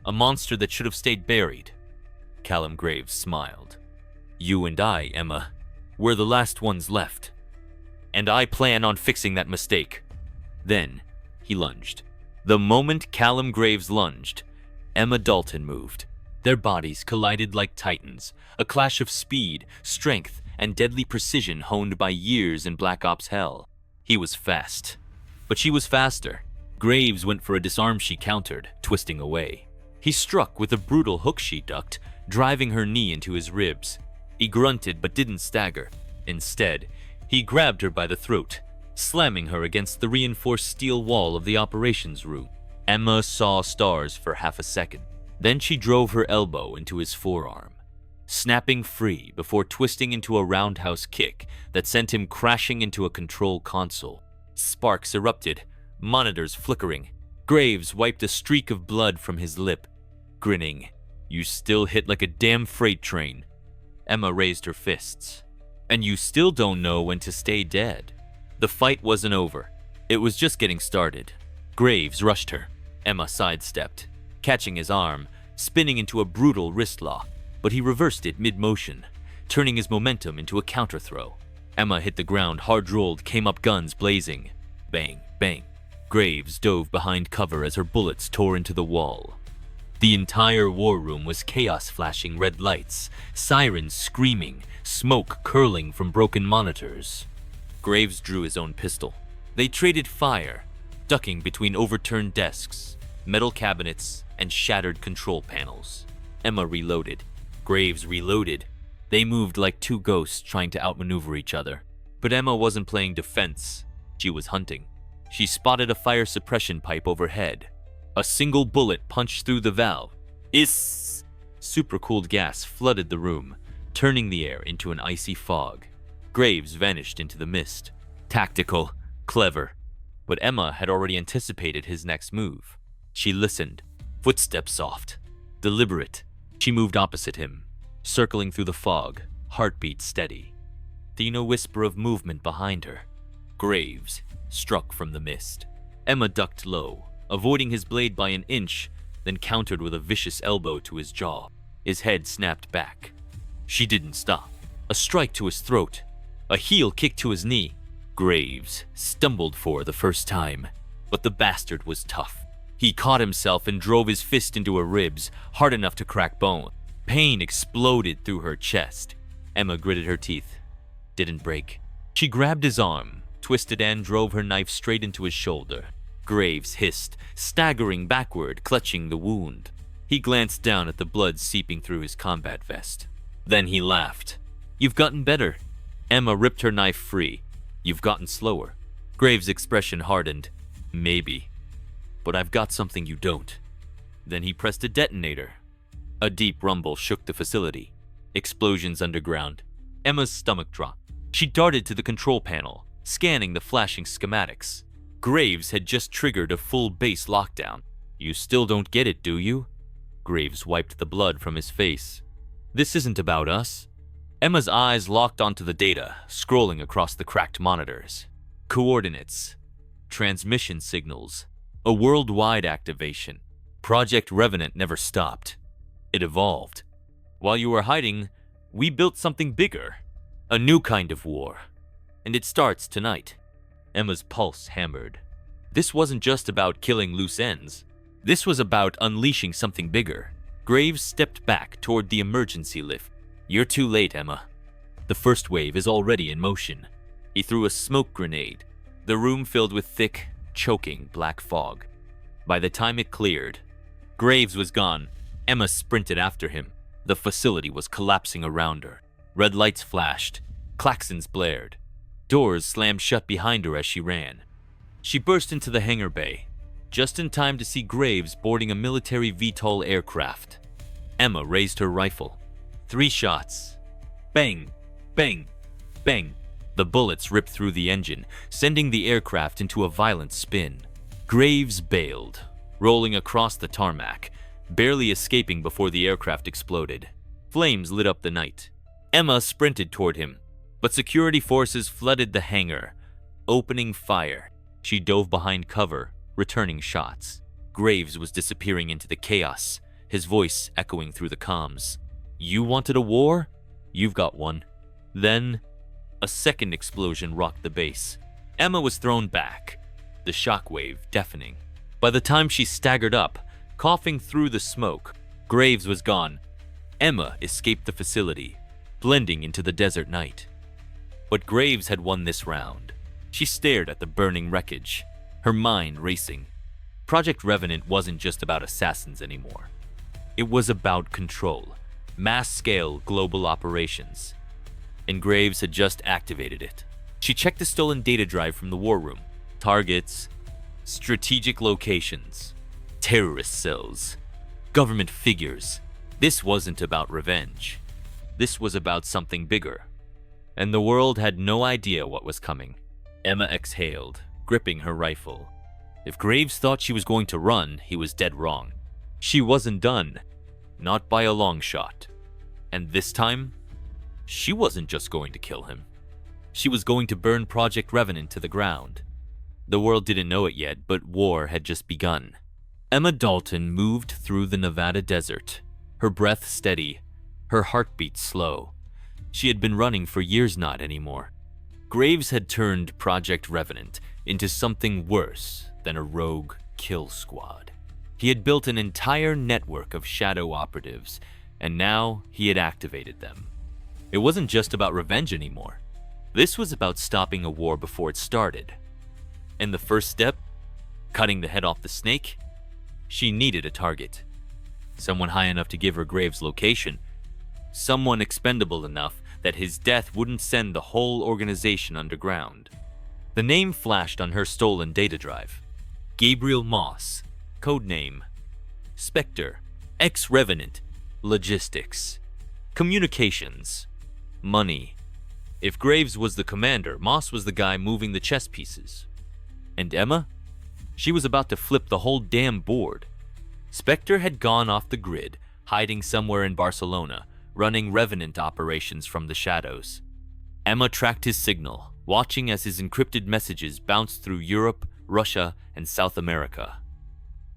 A monster that should have stayed buried. Callum Graves smiled. You and I, Emma, we're the last ones left. And I plan on fixing that mistake. Then, he lunged. The moment Callum Graves lunged, Emma Dalton moved. Their bodies collided like titans, a clash of speed, strength, and deadly precision honed by years in Black Ops hell. He was fast, but she was faster. Graves went for a disarm she countered, twisting away. He struck with a brutal hook she ducked, driving her knee into his ribs. He grunted but didn't stagger. Instead, he grabbed her by the throat, slamming her against the reinforced steel wall of the operations room. Emma saw stars for half a second. Then she drove her elbow into his forearm, snapping free before twisting into a roundhouse kick that sent him crashing into a control console. Sparks erupted, monitors flickering. Graves wiped a streak of blood from his lip, grinning. You still hit like a damn freight train. Emma raised her fists. And you still don't know when to stay dead. The fight wasn't over. It was just getting started. Graves rushed her. Emma sidestepped, catching his arm, spinning into a brutal wrist lock, but he reversed it mid-motion, turning his momentum into a counter-throw. Emma hit the ground, hard-rolled, came up guns blazing. Bang, bang. Graves dove behind cover as her bullets tore into the wall. The entire war room was chaos, flashing red lights, sirens screaming, smoke curling from broken monitors. Graves drew his own pistol. They traded fire, ducking between overturned desks, metal cabinets, and shattered control panels. Emma reloaded. Graves reloaded. They moved like 2 ghosts trying to outmaneuver each other. But Emma wasn't playing defense. She was hunting. She spotted a fire suppression pipe overhead. A single bullet punched through the valve. Is supercooled gas flooded the room, turning the air into an icy fog. Graves vanished into the mist. Tactical, clever. But Emma had already anticipated his next move. She listened. Footsteps soft, deliberate. She moved opposite him, circling through the fog, heartbeat steady. Then a whisper of movement behind her. Graves struck from the mist. Emma ducked low, avoiding his blade by an inch, then countered with a vicious elbow to his jaw. His head snapped back. She didn't stop. A strike to his throat. A heel kick to his knee. Graves stumbled for the first time, but the bastard was tough. He caught himself and drove his fist into her ribs, hard enough to crack bone. Pain exploded through her chest. Emma gritted her teeth. Didn't break. She grabbed his arm, twisted and drove her knife straight into his shoulder. Graves hissed, staggering backward, clutching the wound. He glanced down at the blood seeping through his combat vest. Then he laughed. You've gotten better. Emma ripped her knife free. You've gotten slower. Graves' expression hardened. Maybe. But I've got something you don't. Then he pressed a detonator. A deep rumble shook the facility. Explosions underground. Emma's stomach dropped. She darted to the control panel, scanning the flashing schematics. Graves had just triggered a full base lockdown. You still don't get it, do you? Graves wiped the blood from his face. This isn't about us. Emma's eyes locked onto the data, scrolling across the cracked monitors. Coordinates, transmission signals, a worldwide activation. Project Revenant never stopped. It evolved. While you were hiding, we built something bigger. A new kind of war. And it starts tonight. Emma's pulse hammered. This wasn't just about killing loose ends. This was about unleashing something bigger. Graves stepped back toward the emergency lift. You're too late, Emma. The first wave is already in motion. He threw a smoke grenade. The room filled with thick, choking black fog. By the time it cleared, Graves was gone. Emma sprinted after him. The facility was collapsing around her. Red lights flashed. Klaxons blared. Doors slammed shut behind her as she ran. She burst into the hangar bay, just in time to see Graves boarding a military VTOL aircraft. Emma raised her rifle. 3 shots. Bang, bang, bang. The bullets ripped through the engine, sending the aircraft into a violent spin. Graves bailed, rolling across the tarmac, barely escaping before the aircraft exploded. Flames lit up the night. Emma sprinted toward him, but security forces flooded the hangar, opening fire. She dove behind cover, returning shots. Graves was disappearing into the chaos, his voice echoing through the comms. You wanted a war? You've got one. Then, a second explosion rocked the base. Emma was thrown back, the shockwave deafening. By the time she staggered up, coughing through the smoke, Graves was gone. Emma escaped the facility, blending into the desert night. But Graves had won this round. She stared at the burning wreckage, her mind racing. Project Revenant wasn't just about assassins anymore. It was about control, mass-scale global operations. And Graves had just activated it. She checked the stolen data drive from the war room. Targets, strategic locations, terrorist cells, government figures. This wasn't about revenge. This was about something bigger. And the world had no idea what was coming. Emma exhaled, gripping her rifle. If Graves thought she was going to run, he was dead wrong. She wasn't done. Not by a long shot. And this time, she wasn't just going to kill him. She was going to burn Project Revenant to the ground. The world didn't know it yet, but war had just begun. Emma Dalton moved through the Nevada desert, her breath steady, her heartbeat slow. She had been running for years not anymore. Graves had turned Project Revenant into something worse than a rogue kill squad. He had built an entire network of shadow operatives, and now he had activated them. It wasn't just about revenge anymore. This was about stopping a war before it started. And the first step, cutting the head off the snake, she needed a target. Someone high enough to give her Graves' location. Someone expendable enough that his death wouldn't send the whole organization underground. The name flashed on her stolen data drive. Gabriel Moss, codename Spectre, ex-Revenant, logistics, communications, money. If Graves was the commander, Moss was the guy moving the chess pieces. And Emma? She was about to flip the whole damn board. Spectre had gone off the grid, hiding somewhere in Barcelona, running Revenant operations from the shadows. Emma tracked his signal, watching as his encrypted messages bounced through Europe, Russia, and South America.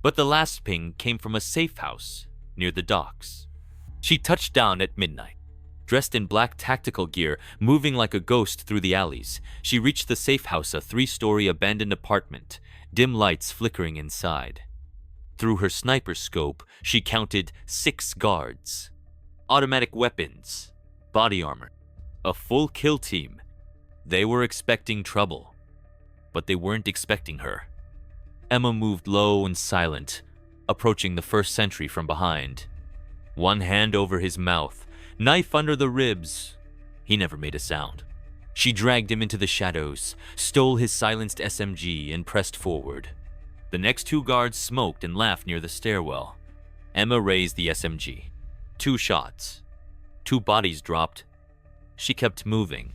But the last ping came from a safe house near the docks. She touched down at midnight. Dressed in black tactical gear, moving like a ghost through the alleys, she reached the safe house, a 3-story abandoned apartment, dim lights flickering inside. Through her sniper scope, she counted 6 guards. Automatic weapons, body armor, a full kill team. They were expecting trouble, but they weren't expecting her. Emma moved low and silent, approaching the first sentry from behind. One hand over his mouth, knife under the ribs. He never made a sound. She dragged him into the shadows, stole his silenced SMG, and pressed forward. The next 2 guards smoked and laughed near the stairwell. Emma raised the SMG. 2 shots. 2 bodies dropped. She kept moving.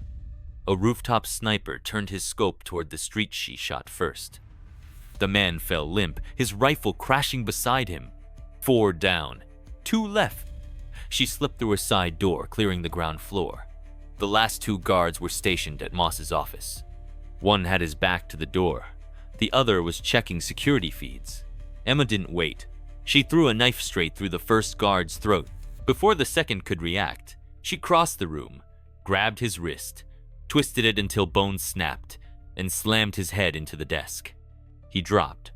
A rooftop sniper turned his scope toward the street she shot first. The man fell limp, his rifle crashing beside him. 4 down. 2 left. She slipped through a side door, clearing the ground floor. The last two guards were stationed at Moss's office. One had his back to the door. The other was checking security feeds. Emma didn't wait. She threw a knife straight through the first guard's throat. Before the second could react, she crossed the room, grabbed his wrist, twisted it until bones snapped, and slammed his head into the desk. He dropped,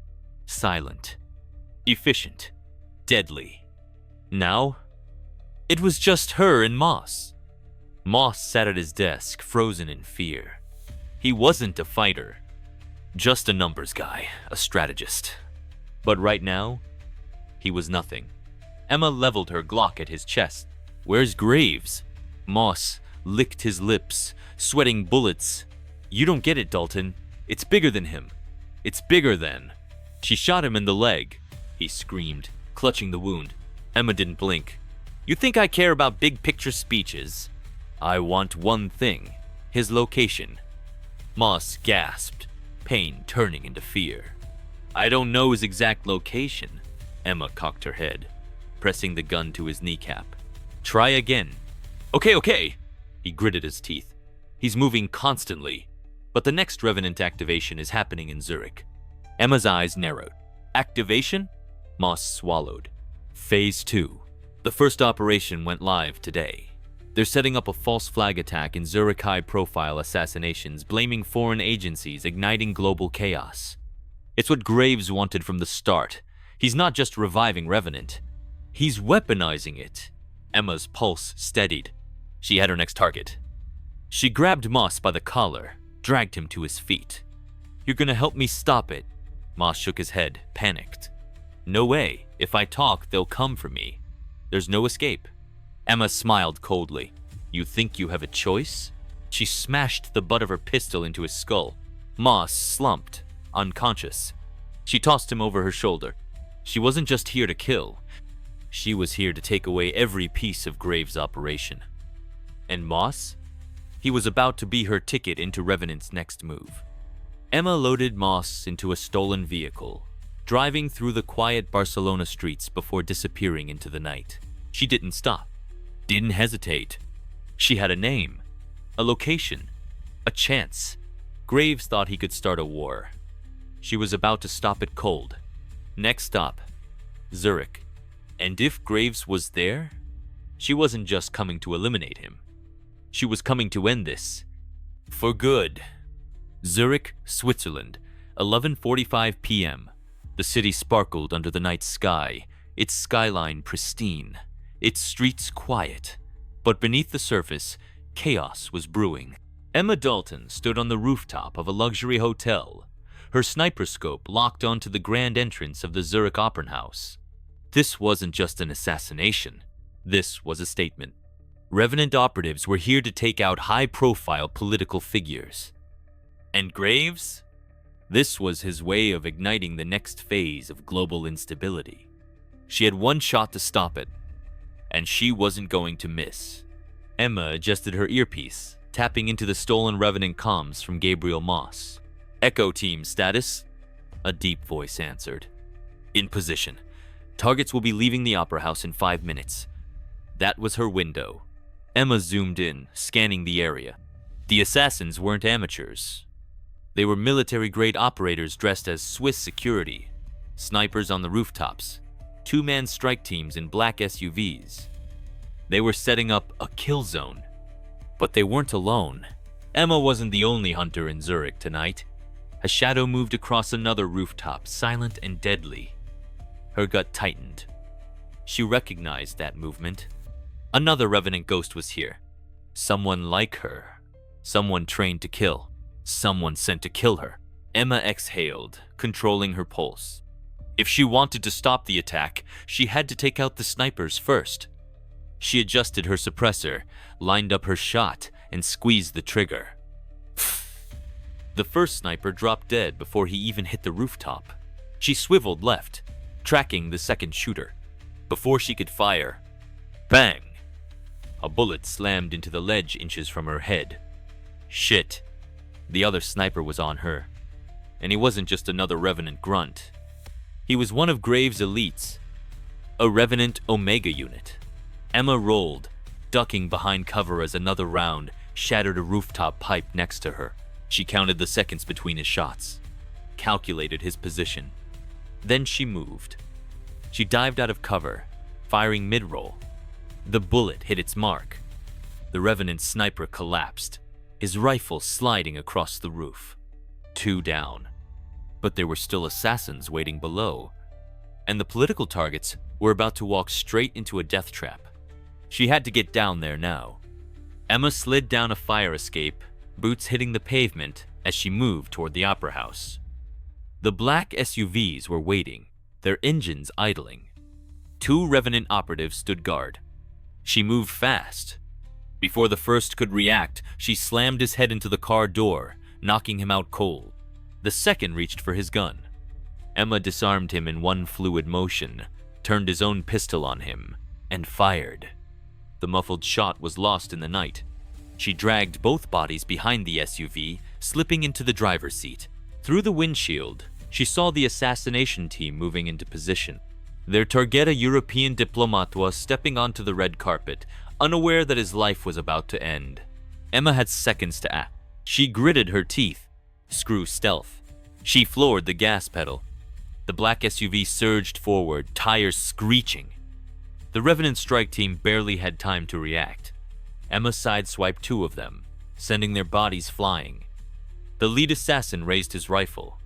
silent, efficient, deadly. Now, it was just her and Moss. Moss sat at his desk, frozen in fear. He wasn't a fighter, just a numbers guy, a strategist. But right now, he was nothing. Emma leveled her Glock at his chest. "Where's Graves?" Moss licked his lips, sweating bullets. "You don't get it, Dalton. It's bigger than him. It's bigger than..." "She shot him in the leg," he screamed, clutching the wound. Emma didn't blink. "You think I care about big picture speeches? I want one thing, his location." Moss gasped, pain turning into fear. "I don't know his exact location." Emma cocked her head, pressing the gun to his kneecap. "Try again." Okay. He gritted his teeth. "He's moving constantly. But the next Revenant activation is happening in Zurich." Emma's eyes narrowed. "Activation?" Moss swallowed. Phase 2. The first operation went live today. They're setting up a false flag attack in Zurich, high-profile assassinations, blaming foreign agencies, igniting global chaos. It's what Graves wanted from the start. He's not just reviving Revenant. He's weaponizing it. Emma's pulse steadied. She had her next target. She grabbed Moss by the collar, dragged him to his feet. "You're gonna help me stop it." Moss shook his head, panicked. "No way. If I talk, they'll come for me. There's no escape." Emma smiled coldly. "You think you have a choice?" She smashed the butt of her pistol into his skull. Moss slumped, unconscious. She tossed him over her shoulder. She wasn't just here to kill. She was here to take away every piece of Graves' operation. And Moss? He was about to be her ticket into Revenant's next move. Emma loaded Moss into a stolen vehicle, driving through the quiet Barcelona streets before disappearing into the night. She didn't stop, didn't hesitate. She had a name, a location, a chance. Graves thought he could start a war. She was about to stop it cold. Next stop, Zurich. And if Graves was there, she wasn't just coming to eliminate him. She was coming to end this. For good. Zurich, Switzerland, 11:45 p.m. The city sparkled under the night sky, its skyline pristine, its streets quiet. But beneath the surface, chaos was brewing. Emma Dalton stood on the rooftop of a luxury hotel, her sniper scope locked onto the grand entrance of the Zurich Opernhaus. This wasn't just an assassination. This was a statement. Revenant operatives were here to take out high-profile political figures. And Graves? This was his way of igniting the next phase of global instability. She had one shot to stop it, and she wasn't going to miss. Emma adjusted her earpiece, tapping into the stolen Revenant comms from Gabriel Moss. "Echo team status?" A deep voice answered. "In position. Targets will be leaving the Opera House in 5 minutes." That was her window. Emma zoomed in, scanning the area. The assassins weren't amateurs. They were military-grade operators dressed as Swiss security, snipers on the rooftops, two-man strike teams in black SUVs. They were setting up a kill zone. But they weren't alone. Emma wasn't the only hunter in Zurich tonight. A shadow moved across another rooftop, silent and deadly. Her gut tightened. She recognized that movement. Another Revenant ghost was here. Someone like her. Someone trained to kill. Someone sent to kill her. Emma exhaled, controlling her pulse. If she wanted to stop the attack, she had to take out the snipers first. She adjusted her suppressor, lined up her shot, and squeezed the trigger. The first sniper dropped dead before he even hit the rooftop. She swiveled left, tracking the second shooter. Before she could fire, bang! A bullet slammed into the ledge inches from her head. Shit. The other sniper was on her. And he wasn't just another Revenant grunt. He was one of Graves' elites. A Revenant Omega unit. Emma rolled, ducking behind cover as another round shattered a rooftop pipe next to her. She counted the seconds between his shots, calculated his position. Then she moved. She dived out of cover, firing mid-roll. The bullet hit its mark. The Revenant sniper collapsed, his rifle sliding across the roof. 2 down. But there were still assassins waiting below, and the political targets were about to walk straight into a death trap. She had to get down there now. Emma slid down a fire escape, boots hitting the pavement as she moved toward the opera house. The black SUVs were waiting, their engines idling. 2 Revenant operatives stood guard. She moved fast. Before the first could react, she slammed his head into the car door, knocking him out cold. The second reached for his gun. Emma disarmed him in one fluid motion, turned his own pistol on him, and fired. The muffled shot was lost in the night. She dragged both bodies behind the SUV, slipping into the driver's seat. Through the windshield, she saw the assassination team moving into position. Their target, a European diplomat, was stepping onto the red carpet, unaware that his life was about to end. Emma had seconds to act. She gritted her teeth. Screw stealth. She floored the gas pedal. The black SUV surged forward, tires screeching. The Revenant strike team barely had time to react. Emma sideswiped 2 of them, sending their bodies flying. The lead assassin raised his rifle.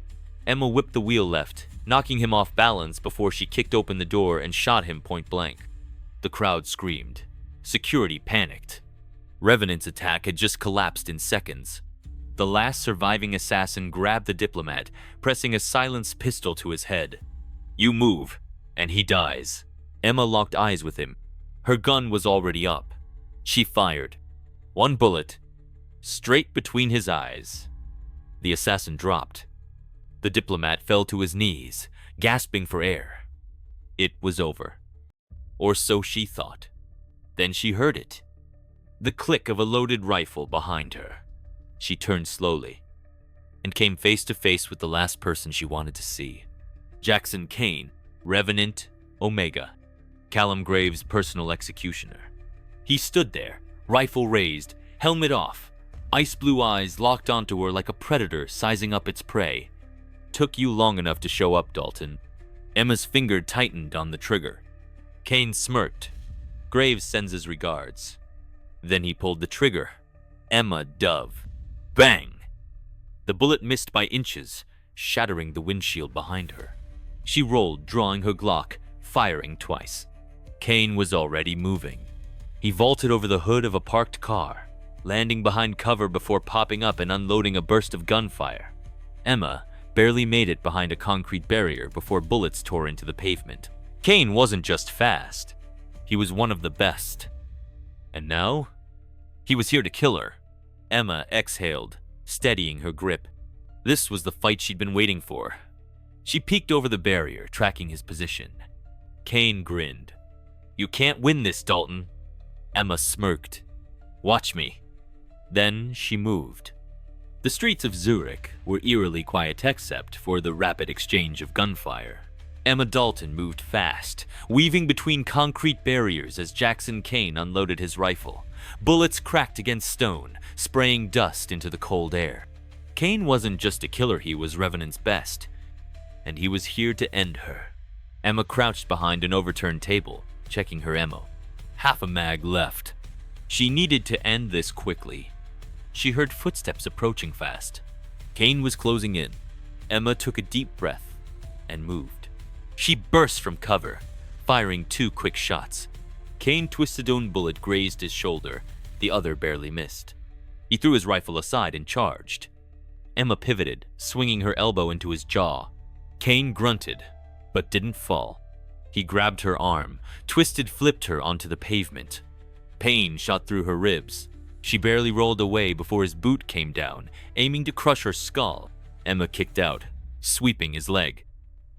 Emma whipped the wheel left, knocking him off balance before she kicked open the door and shot him point blank. The crowd screamed. Security panicked. Revenant's attack had just collapsed in seconds. The last surviving assassin grabbed the diplomat, pressing a silenced pistol to his head. "You move, and he dies." Emma locked eyes with him. Her gun was already up. She fired. 1 bullet, straight between his eyes. The assassin dropped. The diplomat fell to his knees, gasping for air. It was over. Or so she thought. Then she heard it. The click of a loaded rifle behind her. She turned slowly and came face to face with the last person she wanted to see. Jackson Kane, Revenant Omega, Callum Graves' personal executioner. He stood there, rifle raised, helmet off, ice blue eyes locked onto her like a predator sizing up its prey. "Took you long enough to show up, Dalton." Emma's finger tightened on the trigger. Kane smirked. "Graves sends his regards." Then he pulled the trigger. Emma dove. Bang! The bullet missed by inches, shattering the windshield behind her. She rolled, drawing her Glock, firing twice. Kane was already moving. He vaulted over the hood of a parked car, landing behind cover before popping up and unloading a burst of gunfire. Emma barely made it behind a concrete barrier before bullets tore into the pavement. Kane wasn't just fast. He was one of the best. And now, he was here to kill her. Emma exhaled, steadying her grip. This was the fight she'd been waiting for. She peeked over the barrier, tracking his position. Kane grinned. "You can't win this, Dalton." Emma smirked. "Watch me." Then she moved. The streets of Zurich were eerily quiet except for the rapid exchange of gunfire. Emma Dalton moved fast, weaving between concrete barriers as Jackson Kane unloaded his rifle. Bullets cracked against stone, spraying dust into the cold air. Kane wasn't just a killer, he was Revenant's best. And he was here to end her. Emma crouched behind an overturned table, checking her ammo. Half a mag left. She needed to end this quickly. She heard footsteps approaching fast. Kane was closing in. Emma took a deep breath and moved. She burst from cover, firing 2 quick shots. Kane twisted own bullet grazed his shoulder, the other barely missed. He threw his rifle aside and charged. Emma pivoted, swinging her elbow into his jaw. Kane grunted, but didn't fall. He grabbed her arm, flipped her onto the pavement. Pain shot through her ribs. She barely rolled away before his boot came down, aiming to crush her skull. Emma kicked out, sweeping his leg.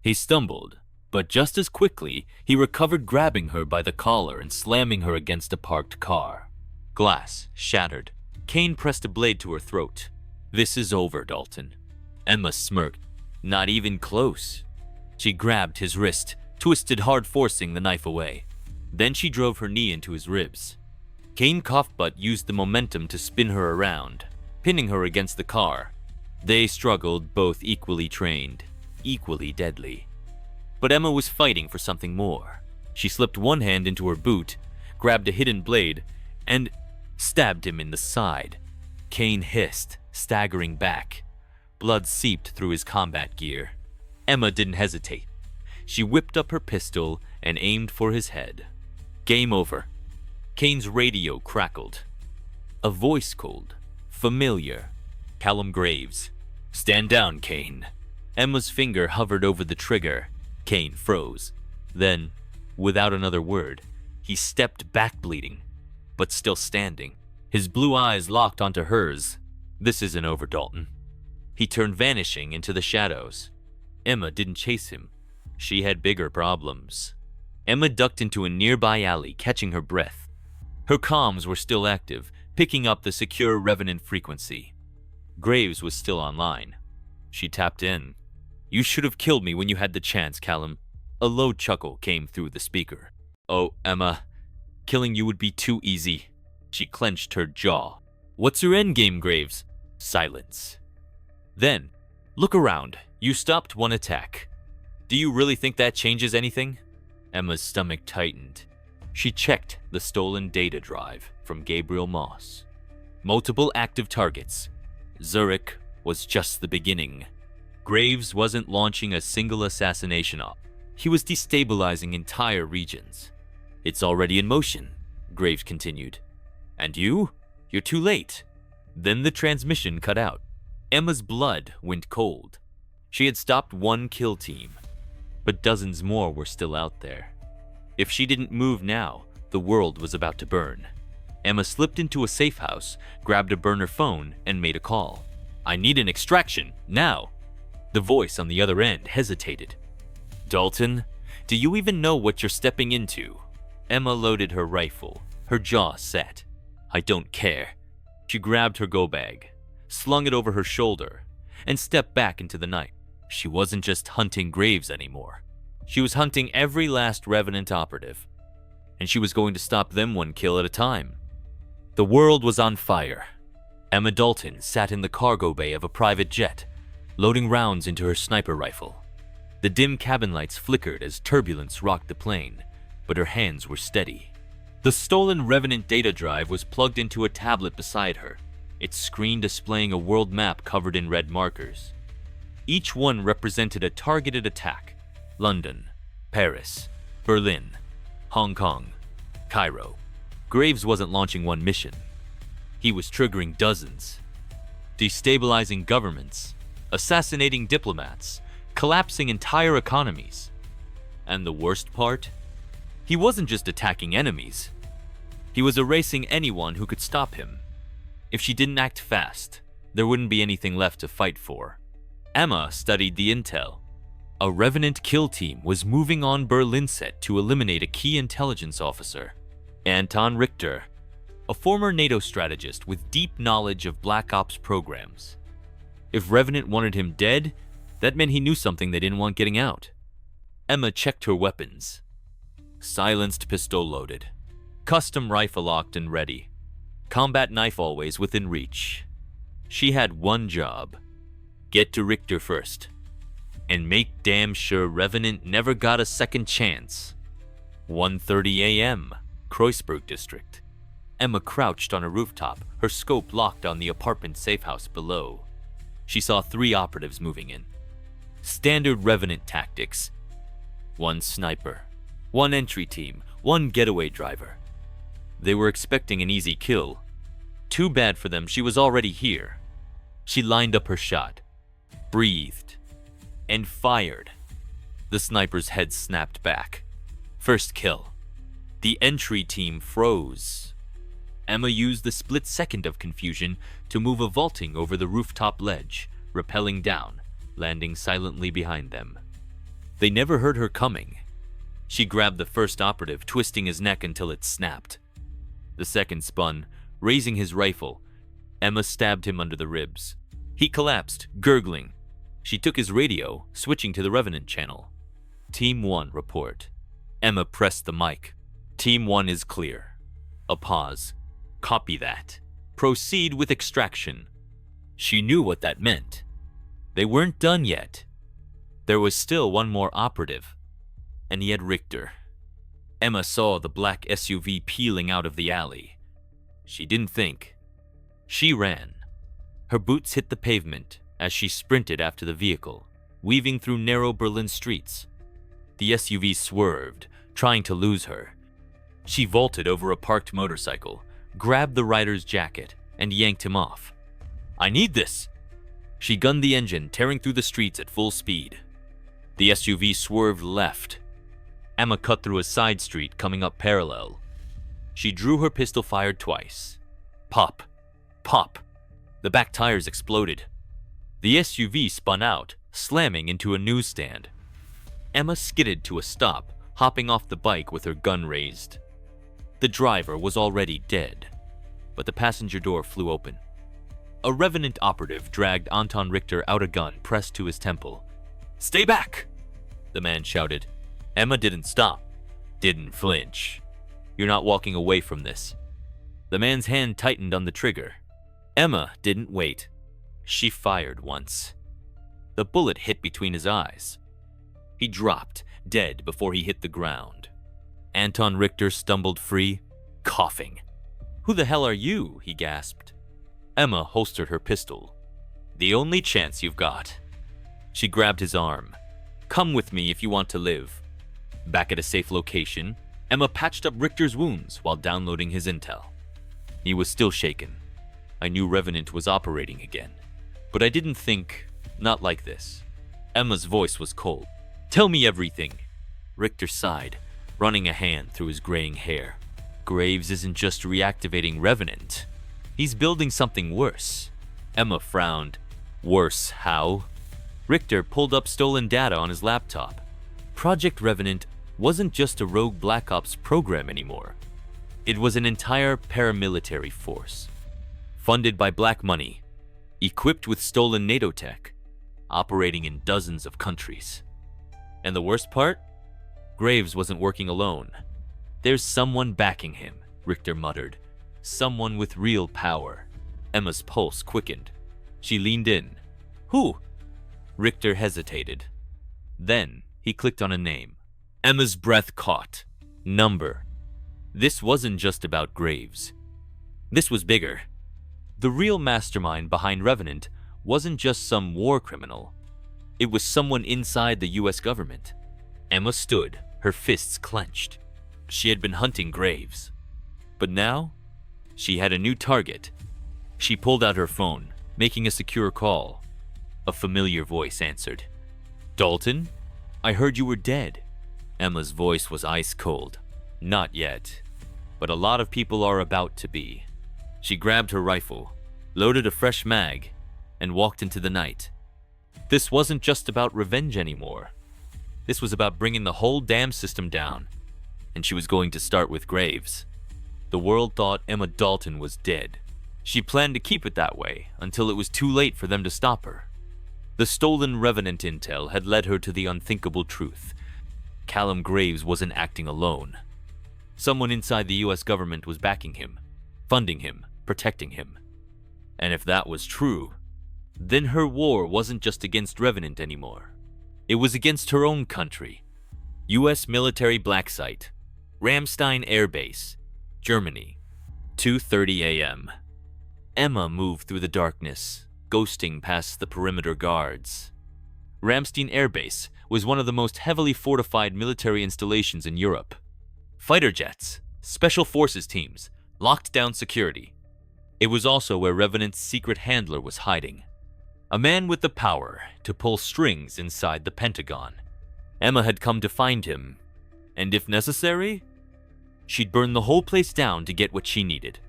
He stumbled, but just as quickly, he recovered, grabbing her by the collar and slamming her against a parked car. Glass shattered. Kane pressed a blade to her throat. "This is over, Dalton." Emma smirked. "Not even close." She grabbed his wrist, twisted hard, forcing the knife away. Then she drove her knee into his ribs. Kane Cough-Butt used the momentum to spin her around, pinning her against the car. They struggled, both equally trained, equally deadly. But Emma was fighting for something more. She slipped one hand into her boot, grabbed a hidden blade, and stabbed him in the side. Kane hissed, staggering back. Blood seeped through his combat gear. Emma didn't hesitate. She whipped up her pistol and aimed for his head. Game over. Kane's radio crackled. A voice called, familiar. Callum Graves. Stand down, Kane. Emma's finger hovered over the trigger. Kane froze. Then, without another word, he stepped back, bleeding, but still standing. His blue eyes locked onto hers. This isn't over, Dalton. He turned, vanishing into the shadows. Emma didn't chase him. She had bigger problems. Emma ducked into a nearby alley, catching her breath. Her comms were still active, picking up the secure Revenant frequency. Graves was still online. She tapped in. You should have killed me when you had the chance, Callum. A low chuckle came through the speaker. Oh, Emma, killing you would be too easy. She clenched her jaw. What's your endgame, Graves? Silence. Then, look around. You stopped one attack. Do you really think that changes anything? Emma's stomach tightened. She checked the stolen data drive from Gabriel Moss. Multiple active targets. Zurich was just the beginning. Graves wasn't launching a single assassination op. He was destabilizing entire regions. It's already in motion, Graves continued. And you? You're too late. Then the transmission cut out. Emma's blood went cold. She had stopped one kill team, but dozens more were still out there. If she didn't move now, the world was about to burn. Emma slipped into a safe house, grabbed a burner phone, and made a call. I need an extraction, now. The voice on the other end hesitated. Dalton, do you even know what you're stepping into? Emma loaded her rifle, her jaw set. I don't care. She grabbed her go bag, slung it over her shoulder, and stepped back into the night. She wasn't just hunting Graves anymore. She was hunting every last Revenant operative, and she was going to stop them one kill at a time. The world was on fire. Emma Dalton sat in the cargo bay of a private jet, loading rounds into her sniper rifle. The dim cabin lights flickered as turbulence rocked the plane, but her hands were steady. The stolen Revenant data drive was plugged into a tablet beside her, its screen displaying a world map covered in red markers. Each one represented a targeted attack. London, Paris, Berlin, Hong Kong, Cairo. Graves wasn't launching one mission. He was triggering dozens. Destabilizing governments, assassinating diplomats, collapsing entire economies. And the worst part? He wasn't just attacking enemies. He was erasing anyone who could stop him. If she didn't act fast, there wouldn't be anything left to fight for. Emma studied the intel. A Revenant kill team was moving on Berlin set to eliminate a key intelligence officer, Anton Richter, a former NATO strategist with deep knowledge of Black Ops programs. If Revenant wanted him dead, that meant he knew something they didn't want getting out. Emma checked her weapons. Silenced pistol loaded. Custom rifle locked and ready. Combat knife always within reach. She had one job. Get to Richter first. And make damn sure Revenant never got a second chance. 1:30 a.m., Kreuzberg district. Emma crouched on a rooftop, her scope locked on the apartment safehouse below. She saw 3 operatives moving in. Standard Revenant tactics. 1 sniper, 1 entry team, 1 getaway driver. They were expecting an easy kill. Too bad for them, she was already here. She lined up her shot, breathed, and fired. The sniper's head snapped back. First kill. The entry team froze. Emma used the split second of confusion to move a vaulting over the rooftop ledge, rappelling down, landing silently behind them. They never heard her coming. She grabbed the first operative, twisting his neck until it snapped. The second spun, raising his rifle. Emma stabbed him under the ribs. He collapsed, gurgling. She took his radio, switching to the Revenant channel. Team 1 report. Emma pressed the mic. Team 1 is clear. A pause. Copy that. Proceed with extraction. She knew what that meant. They weren't done yet. There was still one more operative, and he had Richter. Emma saw the black SUV peeling out of the alley. She didn't think. She ran. Her boots hit the pavement as she sprinted after the vehicle, weaving through narrow Berlin streets. The SUV swerved, trying to lose her. She vaulted over a parked motorcycle, grabbed the rider's jacket, and yanked him off. "I need this!" She gunned the engine, tearing through the streets at full speed. The SUV swerved left. Emma cut through a side street, coming up parallel. She drew her pistol, fired twice. Pop. Pop. The back tires exploded. The SUV spun out, slamming into a newsstand. Emma skidded to a stop, hopping off the bike with her gun raised. The driver was already dead, but the passenger door flew open. A Revenant operative dragged Anton Richter out, a gun pressed to his temple. "Stay back!" the man shouted. Emma didn't stop, didn't flinch. "You're not walking away from this." The man's hand tightened on the trigger. Emma didn't wait. She fired once. The bullet hit between his eyes. He dropped, dead before he hit the ground. Anton Richter stumbled free, coughing. "Who the hell are you?" he gasped. Emma holstered her pistol. "The only chance you've got." She grabbed his arm. "Come with me if you want to live." Back at a safe location, Emma patched up Richter's wounds while downloading his intel. He was still shaken. "I knew Revenant was operating again, but I didn't think, not like this." Emma's voice was cold. "Tell me everything." Richter sighed, running a hand through his graying hair. "Graves isn't just reactivating Revenant. He's building something worse." Emma frowned. "Worse how?" Richter pulled up stolen data on his laptop. Project Revenant wasn't just a rogue Black Ops program anymore. It was an entire paramilitary force, funded by black money, equipped with stolen NATO tech, operating in dozens of countries. And the worst part? Graves wasn't working alone. "There's someone backing him," Richter muttered. "Someone with real power." Emma's pulse quickened. She leaned in. "Who?" Richter hesitated. Then he clicked on a name. Emma's breath caught. Number. This wasn't just about Graves. This was bigger. The real mastermind behind Revenant wasn't just some war criminal. It was someone inside the US government. Emma stood, her fists clenched. She had been hunting Graves. But now, she had a new target. She pulled out her phone, making a secure call. A familiar voice answered. "Dalton? I heard you were dead." Emma's voice was ice cold. "Not yet, but a lot of people are about to be." She grabbed her rifle, loaded a fresh mag, and walked into the night. This wasn't just about revenge anymore. This was about bringing the whole damn system down, and she was going to start with Graves. The world thought Emma Dalton was dead. She planned to keep it that way until it was too late for them to stop her. The stolen Revenant intel had led her to the unthinkable truth. Callum Graves wasn't acting alone. Someone inside the US government was backing him, funding him, protecting him. And if that was true, then her war wasn't just against Revenant anymore. It was against her own country. US military black site, Ramstein Air Base, Germany, 2:30 a.m. Emma moved through the darkness, ghosting past the perimeter guards. Ramstein Air Base was one of the most heavily fortified military installations in Europe. Fighter jets, special forces teams, locked down security. It was also where Revenant's secret handler was hiding. A man with the power to pull strings inside the Pentagon. Emma had come to find him, and if necessary, she'd burn the whole place down to get what she needed.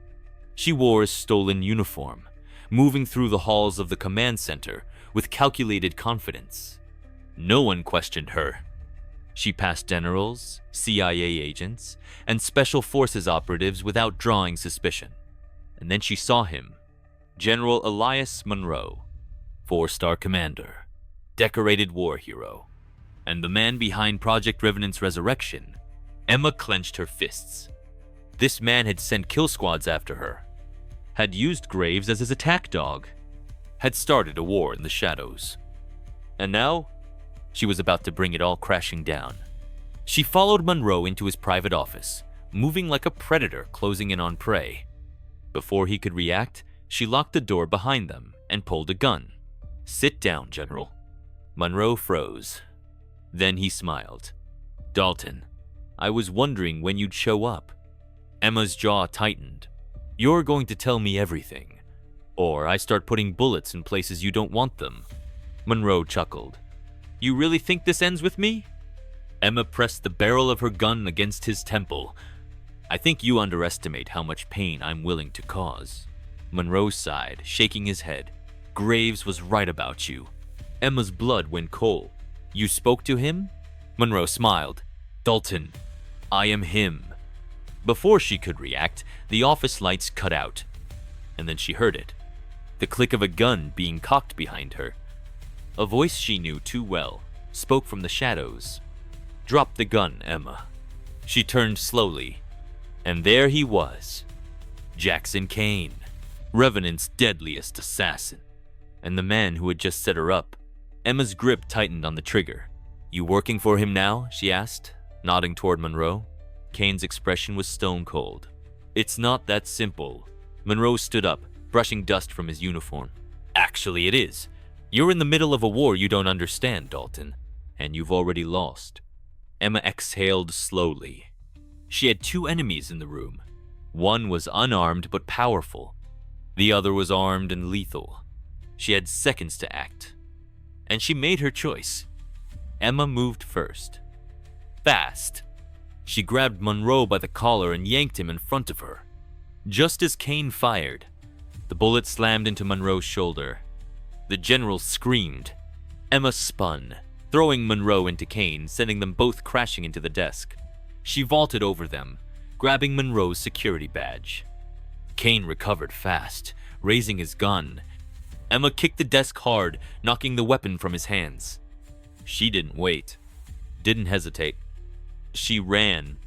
She wore a stolen uniform, moving through the halls of the command center with calculated confidence. No one questioned her. She passed generals, CIA agents, and special forces operatives without drawing suspicion. And then she saw him, General Elias Monroe, 4-star commander, decorated war hero, and the man behind Project Revenant's resurrection. Emma clenched her fists. This man had sent kill squads after her, had used Graves as his attack dog, had started a war in the shadows. And now, she was about to bring it all crashing down. She followed Monroe into his private office, moving like a predator closing in on prey. Before he could react, she locked the door behind them and pulled a gun. "Sit down, General." Monroe froze. Then he smiled. "Dalton, I was wondering when you'd show up." Emma's jaw tightened. "You're going to tell me everything, or I start putting bullets in places you don't want them." Monroe chuckled. "You really think this ends with me?" Emma pressed the barrel of her gun against his temple. "I think you underestimate how much pain I'm willing to cause." Monroe sighed, shaking his head. "Graves was right about you." Emma's blood went cold. "You spoke to him?" Monroe smiled. "Dalton, I am him." Before she could react, the office lights cut out. And then she heard it. The click of a gun being cocked behind her. A voice she knew too well spoke from the shadows. "Drop the gun, Emma." She turned slowly, and there he was. Jackson Kane, Revenant's deadliest assassin, and the man who had just set her up. Emma's grip tightened on the trigger. "You working for him now?" she asked, nodding toward Monroe. Kane's expression was stone cold. "It's not that simple." Monroe stood up, brushing dust from his uniform. "Actually, it is. You're in the middle of a war you don't understand, Dalton, and you've already lost." Emma exhaled slowly. She had two enemies in the room. One was unarmed but powerful. The other was armed and lethal. She had seconds to act, and she made her choice. Emma moved first. Fast. She grabbed Monroe by the collar and yanked him in front of her. Just as Kane fired, the bullet slammed into Monroe's shoulder. The general screamed. Emma spun, throwing Monroe into Kane, sending them both crashing into the desk. She vaulted over them, grabbing Monroe's security badge. Kane recovered fast, raising his gun. Emma kicked the desk hard, knocking the weapon from his hands. She didn't wait, didn't hesitate. She ran,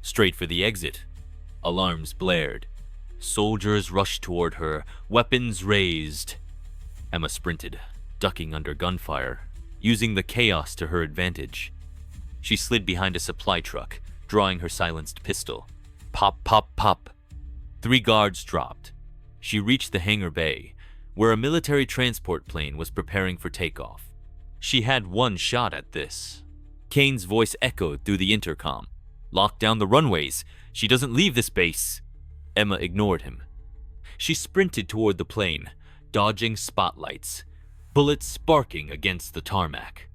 straight for the exit. Alarms blared. Soldiers rushed toward her, weapons raised. Emma sprinted, ducking under gunfire, using the chaos to her advantage. She slid behind a supply truck, drawing her silenced pistol. Pop, pop, pop. 3 guards dropped. She reached the hangar bay, where a military transport plane was preparing for takeoff. She had one shot at this. Kane's voice echoed through the intercom. "Lock down the runways. She doesn't leave this base." Emma ignored him. She sprinted toward the plane, dodging spotlights, bullets sparking against the tarmac.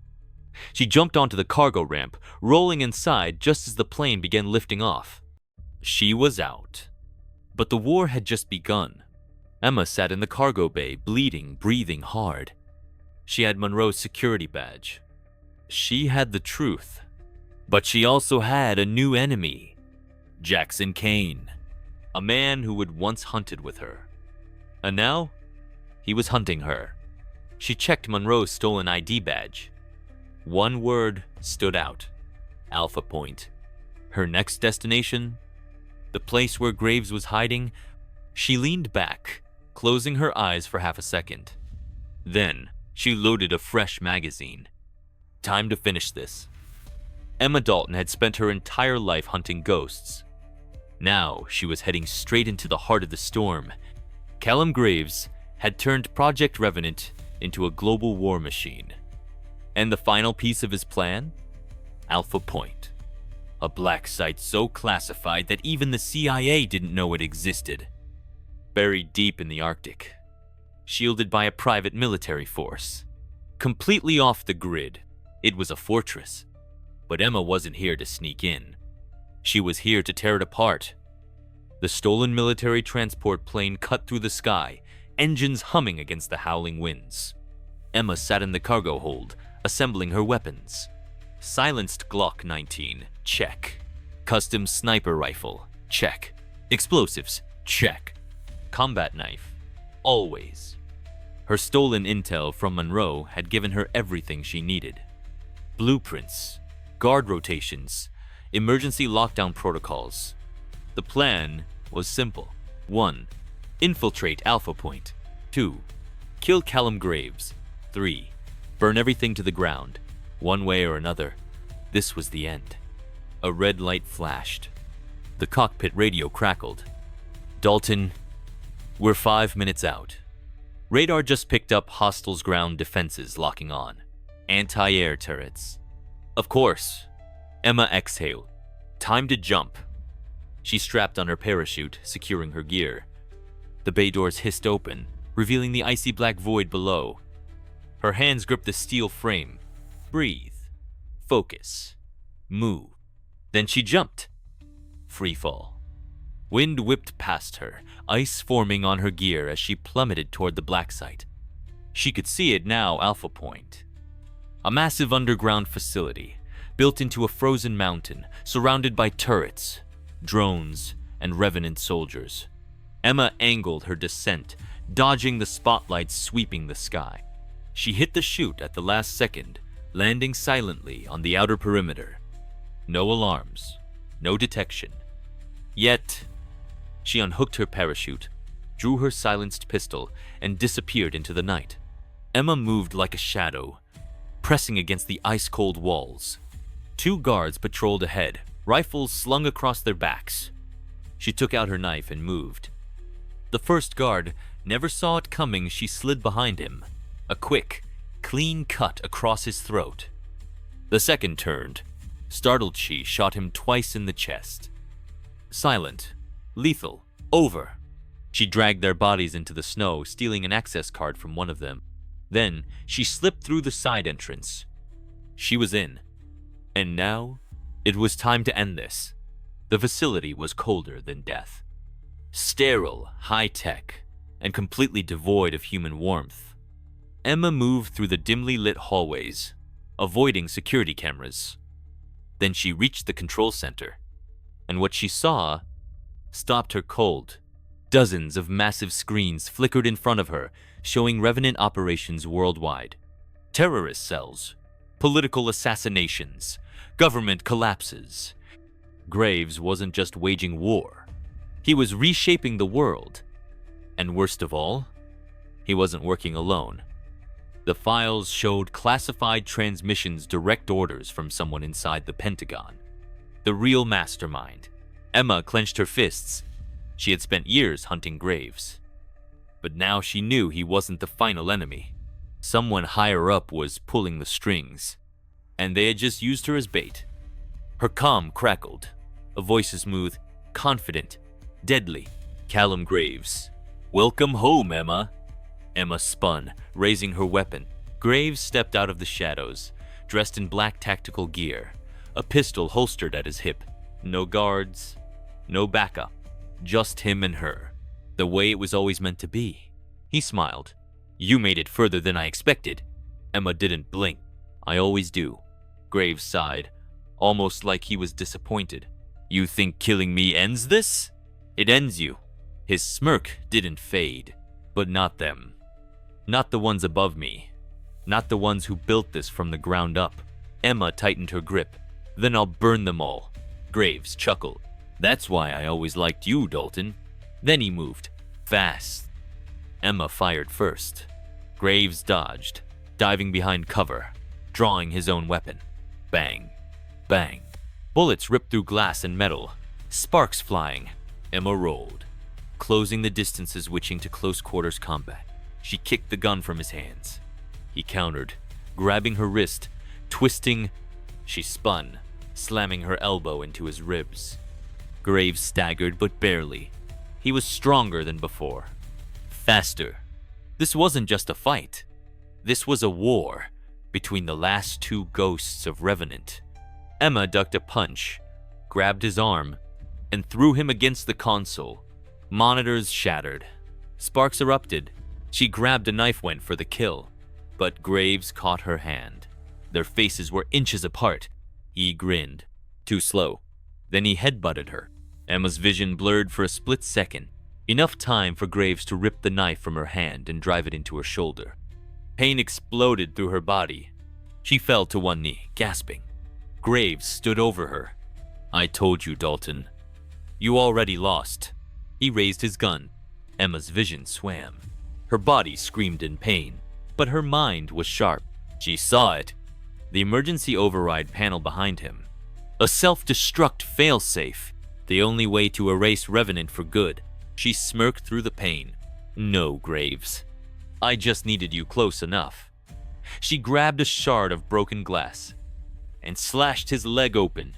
She jumped onto the cargo ramp, rolling inside just as the plane began lifting off. She was out. But the war had just begun. Emma sat in the cargo bay, bleeding, breathing hard. She had Monroe's security badge. She had the truth. But she also had a new enemy. Jackson Kane. A man who had once hunted with her. And now, he was hunting her. She checked Monroe's stolen ID badge. One word stood out. Alpha Point. Her next destination? The place where Graves was hiding? She leaned back, closing her eyes for half a second. Then, she loaded a fresh magazine. Time to finish this. Emma Dalton had spent her entire life hunting ghosts. Now, she was heading straight into the heart of the storm. Callum Graves had turned Project Revenant into a global war machine. And the final piece of his plan? Alpha Point. A black site so classified that even the CIA didn't know it existed. Buried deep in the Arctic. Shielded by a private military force. Completely off the grid, it was a fortress. But Emma wasn't here to sneak in. She was here to tear it apart. The stolen military transport plane cut through the sky, engines humming against the howling winds. Emma sat in the cargo hold, assembling her weapons. Silenced Glock 19, check. Custom sniper rifle, check. Explosives, check. Combat knife, always. Her stolen intel from Monroe had given her everything she needed. Blueprints, guard rotations, emergency lockdown protocols. The plan was simple. 1. Infiltrate Alpha Point. 2. Kill Callum Graves. 3. Burn everything to the ground. One way or another, this was the end. A red light flashed. The cockpit radio crackled. Dalton, we're 5 minutes out. Radar just picked up hostiles' ground defenses locking on. Anti-air turrets. Of course. Emma exhaled. Time to jump. She strapped on her parachute, securing her gear. The bay doors hissed open, revealing the icy black void below. Her hands gripped the steel frame. Breathe. Focus. Move. Then she jumped. Free fall. Wind whipped past her, ice forming on her gear as she plummeted toward the black site. She could see it now, Alpha Point. A massive underground facility, built into a frozen mountain, surrounded by turrets, drones, and revenant soldiers. Emma angled her descent, dodging the spotlights sweeping the sky. She hit the chute at the last second, landing silently on the outer perimeter. No alarms, no detection. Yet, she unhooked her parachute, drew her silenced pistol, and disappeared into the night. Emma moved like a shadow, pressing against the ice-cold walls. 2 guards patrolled ahead, rifles slung across their backs. She took out her knife and moved. The first guard never saw it coming. She slid behind him, a quick, clean cut across his throat. The second turned. Startled, she shot him twice in the chest. Silent, lethal, over. She dragged their bodies into the snow, stealing an access card from one of them. Then she slipped through the side entrance. She was in. And now, it was time to end this. The facility was colder than death. Sterile, high-tech, and completely devoid of human warmth. Emma moved through the dimly lit hallways, avoiding security cameras. Then she reached the control center, and what she saw stopped her cold. Dozens of massive screens flickered in front of her, showing revenant operations worldwide. Terrorist cells, political assassinations, government collapses. Graves wasn't just waging war. He was reshaping the world. And worst of all, he wasn't working alone. The files showed classified transmissions, direct orders from someone inside the Pentagon. The real mastermind. Emma clenched her fists. She had spent years hunting Graves. But now she knew he wasn't the final enemy. Someone higher up was pulling the strings, and they had just used her as bait. Her calm crackled, a voice smooth, confident, deadly. Callum Graves. Welcome home, Emma. Emma spun, raising her weapon. Graves stepped out of the shadows, dressed in black tactical gear, a pistol holstered at his hip. No guards, no backup, just him and her, the way it was always meant to be. He smiled. You made it further than I expected. Emma didn't blink. I always do. Graves sighed, almost like he was disappointed. You think killing me ends this? It ends you. His smirk didn't fade, but not them. Not the ones above me. Not the ones who built this from the ground up. Emma tightened her grip. Then I'll burn them all. Graves chuckled. That's why I always liked you, Dalton. Then he moved. Fast. Emma fired first. Graves dodged, diving behind cover, drawing his own weapon. Bang. Bang. Bullets ripped through glass and metal. Sparks flying. Emma rolled, closing the distances, switching to close quarters combat. She kicked the gun from his hands. He countered, grabbing her wrist, twisting. She spun, slamming her elbow into his ribs. Graves staggered, but barely. He was stronger than before. Faster. This wasn't just a fight. This was a war between the last 2 ghosts of Revenant. Emma ducked a punch, grabbed his arm, and threw him against the console. Monitors shattered. Sparks erupted. She grabbed a knife, went for the kill. But Graves caught her hand. Their faces were inches apart. He grinned. Too slow. Then he headbutted her. Emma's vision blurred for a split second. Enough time for Graves to rip the knife from her hand and drive it into her shoulder. Pain exploded through her body. She fell to one knee, gasping. Graves stood over her. I told you, Dalton. You already lost. He raised his gun. Emma's vision swam. Her body screamed in pain, but her mind was sharp. She saw it. The emergency override panel behind him. A self-destruct failsafe. The only way to erase Revenant for good. She smirked through the pain. No, Graves. I just needed you close enough. She grabbed a shard of broken glass and slashed his leg open.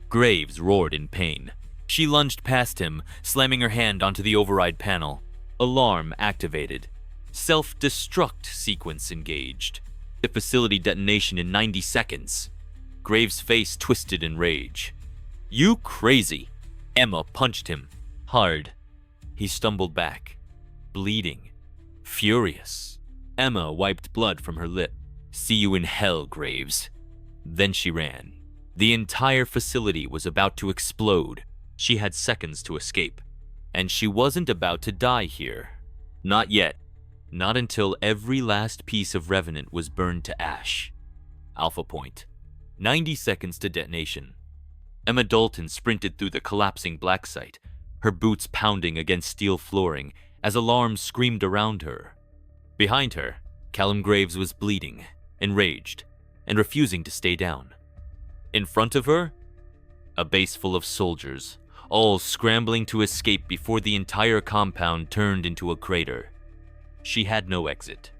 Graves roared in pain. She lunged past him, slamming her hand onto the override panel. Alarm activated. Self-destruct sequence engaged. The facility detonation in 90 seconds. Graves' face twisted in rage. You crazy! Emma punched him. Hard. He stumbled back, bleeding, furious. Emma wiped blood from her lip. See you in hell, Graves. Then she ran. The entire facility was about to explode. She had seconds to escape. And she wasn't about to die here. Not yet. Not until every last piece of Revenant was burned to ash. Alpha Point. 90 seconds to detonation. Emma Dalton sprinted through the collapsing black site, her boots pounding against steel flooring as alarms screamed around her. Behind her, Callum Graves was bleeding, enraged, and refusing to stay down. In front of her, a base full of soldiers, all scrambling to escape before the entire compound turned into a crater. She had no exit.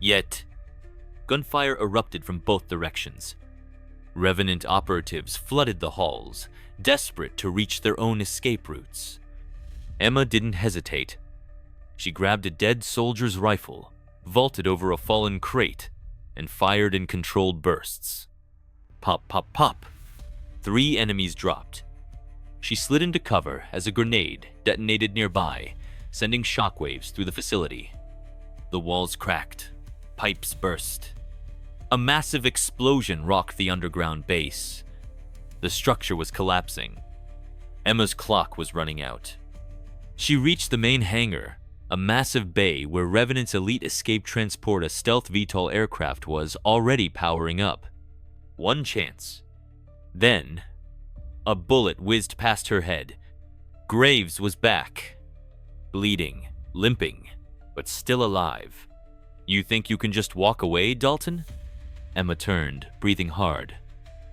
Yet, gunfire erupted from both directions. Revenant operatives flooded the halls, desperate to reach their own escape routes. Emma didn't hesitate. She grabbed a dead soldier's rifle, vaulted over a fallen crate, and fired in controlled bursts. Pop, pop, pop. 3 enemies dropped. She slid into cover as a grenade detonated nearby, sending shockwaves through the facility. The walls cracked. Pipes burst. A massive explosion rocked the underground base. The structure was collapsing. Emma's clock was running out. She reached the main hangar, a massive bay where Revenant's elite escape transport, a stealth VTOL aircraft, was already powering up. One chance. Then, a bullet whizzed past her head. Graves was back, bleeding, limping, but still alive. You think you can just walk away, Dalton? Emma turned, breathing hard.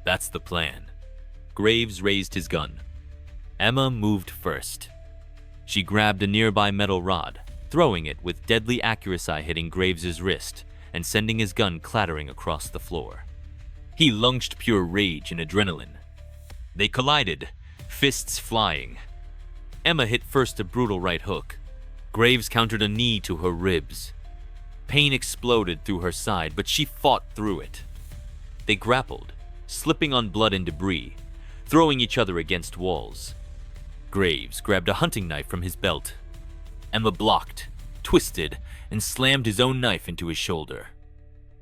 That's the plan. Graves raised his gun. Emma moved first. She grabbed a nearby metal rod, throwing it with deadly accuracy, hitting Graves' wrist and sending his gun clattering across the floor. He lunged pure rage and adrenaline. They collided, fists flying. Emma hit first a brutal right hook. Graves countered a knee to her ribs. Pain exploded through her side, but she fought through it. They grappled, slipping on blood and debris, throwing each other against walls. Graves grabbed a hunting knife from his belt. Emma blocked, twisted, and slammed his own knife into his shoulder.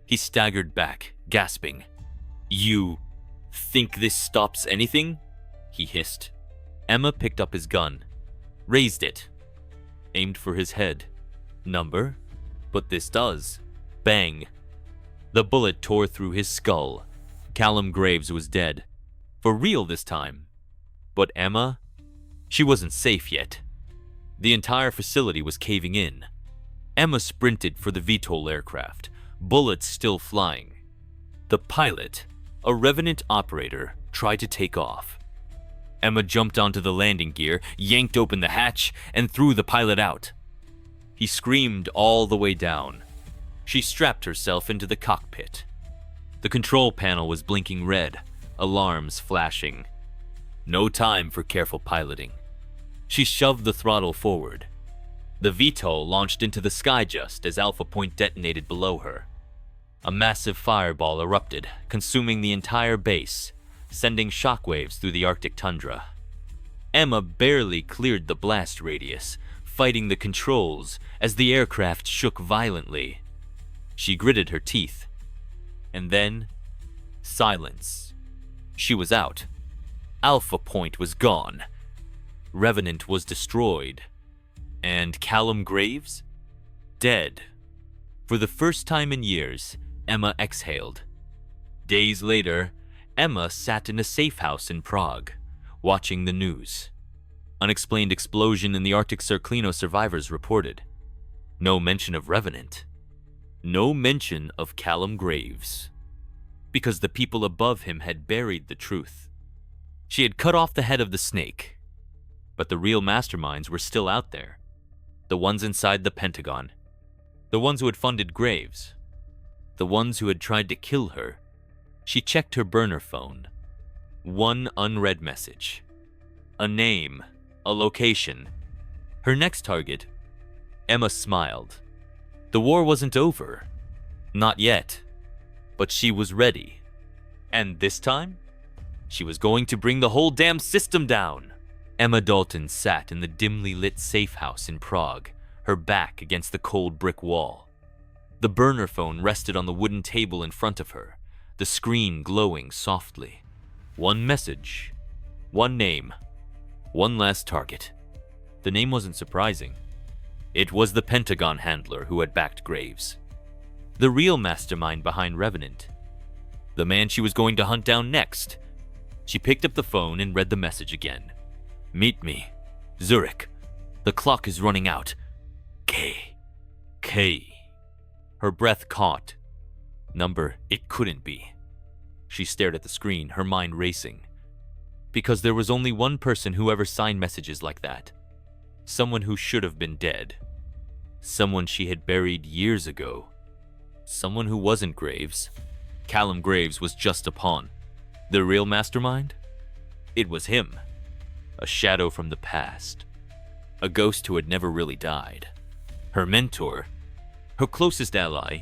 He staggered back, gasping. You think this stops anything? He hissed. Emma picked up his gun, raised it, aimed for his head. Number? But this does. Bang. The bullet tore through his skull. Callum Graves was dead. For real this time. But Emma? She wasn't safe yet. The entire facility was caving in. Emma sprinted for the VTOL aircraft, bullets still flying. The pilot, a Revenant operator, tried to take off. Emma jumped onto the landing gear, yanked open the hatch, and threw the pilot out. He screamed all the way down. She strapped herself into the cockpit. The control panel was blinking red, alarms flashing. No time for careful piloting. She shoved the throttle forward. The VTOL launched into the sky just as Alpha Point detonated below her. A massive fireball erupted, consuming the entire base, sending shockwaves through the Arctic tundra. Emma barely cleared the blast radius, fighting the controls as the aircraft shook violently. She gritted her teeth. And then, silence. She was out. Alpha Point was gone. Revenant was destroyed. And Callum Graves? Dead. For the first time in years, Emma exhaled. Days later, Emma sat in a safe house in Prague, watching the news. Unexplained explosion in the Arctic Circlino survivors reported. No mention of Revenant. No mention of Callum Graves. Because the people above him had buried the truth. She had cut off the head of the snake. But the real masterminds were still out there. The ones inside the Pentagon. The ones who had funded Graves. The ones who had tried to kill her. She checked her burner phone. One unread message. A name. A location. Her next target. Emma smiled. The war wasn't over. Not yet. But she was ready. And this time, she was going to bring the whole damn system down. Emma Dalton sat in the dimly lit safe house in Prague, her back against the cold brick wall. The burner phone rested on the wooden table in front of her, the screen glowing softly. One message. One name. One last target. The name wasn't surprising. It was the Pentagon handler who had backed Graves. The real mastermind behind Revenant. The man she was going to hunt down next. She picked up the phone and read the message again. Meet me. Zurich. The clock is running out. K. Her breath caught. Number it couldn't be. She stared at the screen, her mind racing. Because there was only one person who ever signed messages like that. Someone who should have been dead. Someone she had buried years ago. Someone who wasn't Graves. Callum Graves was just a pawn. The real mastermind? It was him. A shadow from the past. A ghost who had never really died. Her mentor. Her closest ally.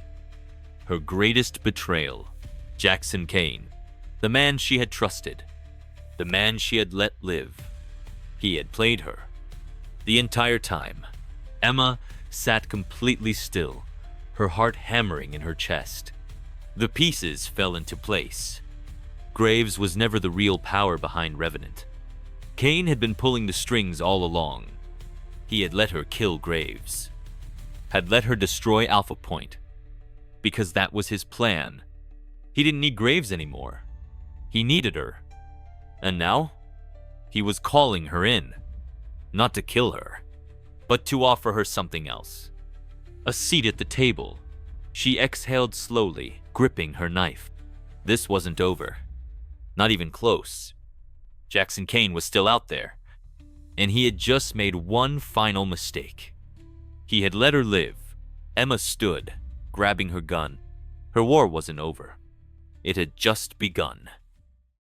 Her greatest betrayal. Jackson Kane. The man she had trusted. The man she had let live. He had played her. The entire time, Emma sat completely still, her heart hammering in her chest. The pieces fell into place. Graves was never the real power behind Revenant. Kane had been pulling the strings all along. He had let her kill Graves. Had let her destroy Alpha Point. Because that was his plan. He didn't need Graves anymore. He needed her. And now, he was calling her in. Not to kill her, but to offer her something else. A seat at the table. She exhaled slowly, gripping her knife. This wasn't over. Not even close. Jackson Kane was still out there. And he had just made one final mistake. He had let her live. Emma stood, grabbing her gun. Her war wasn't over. It had just begun.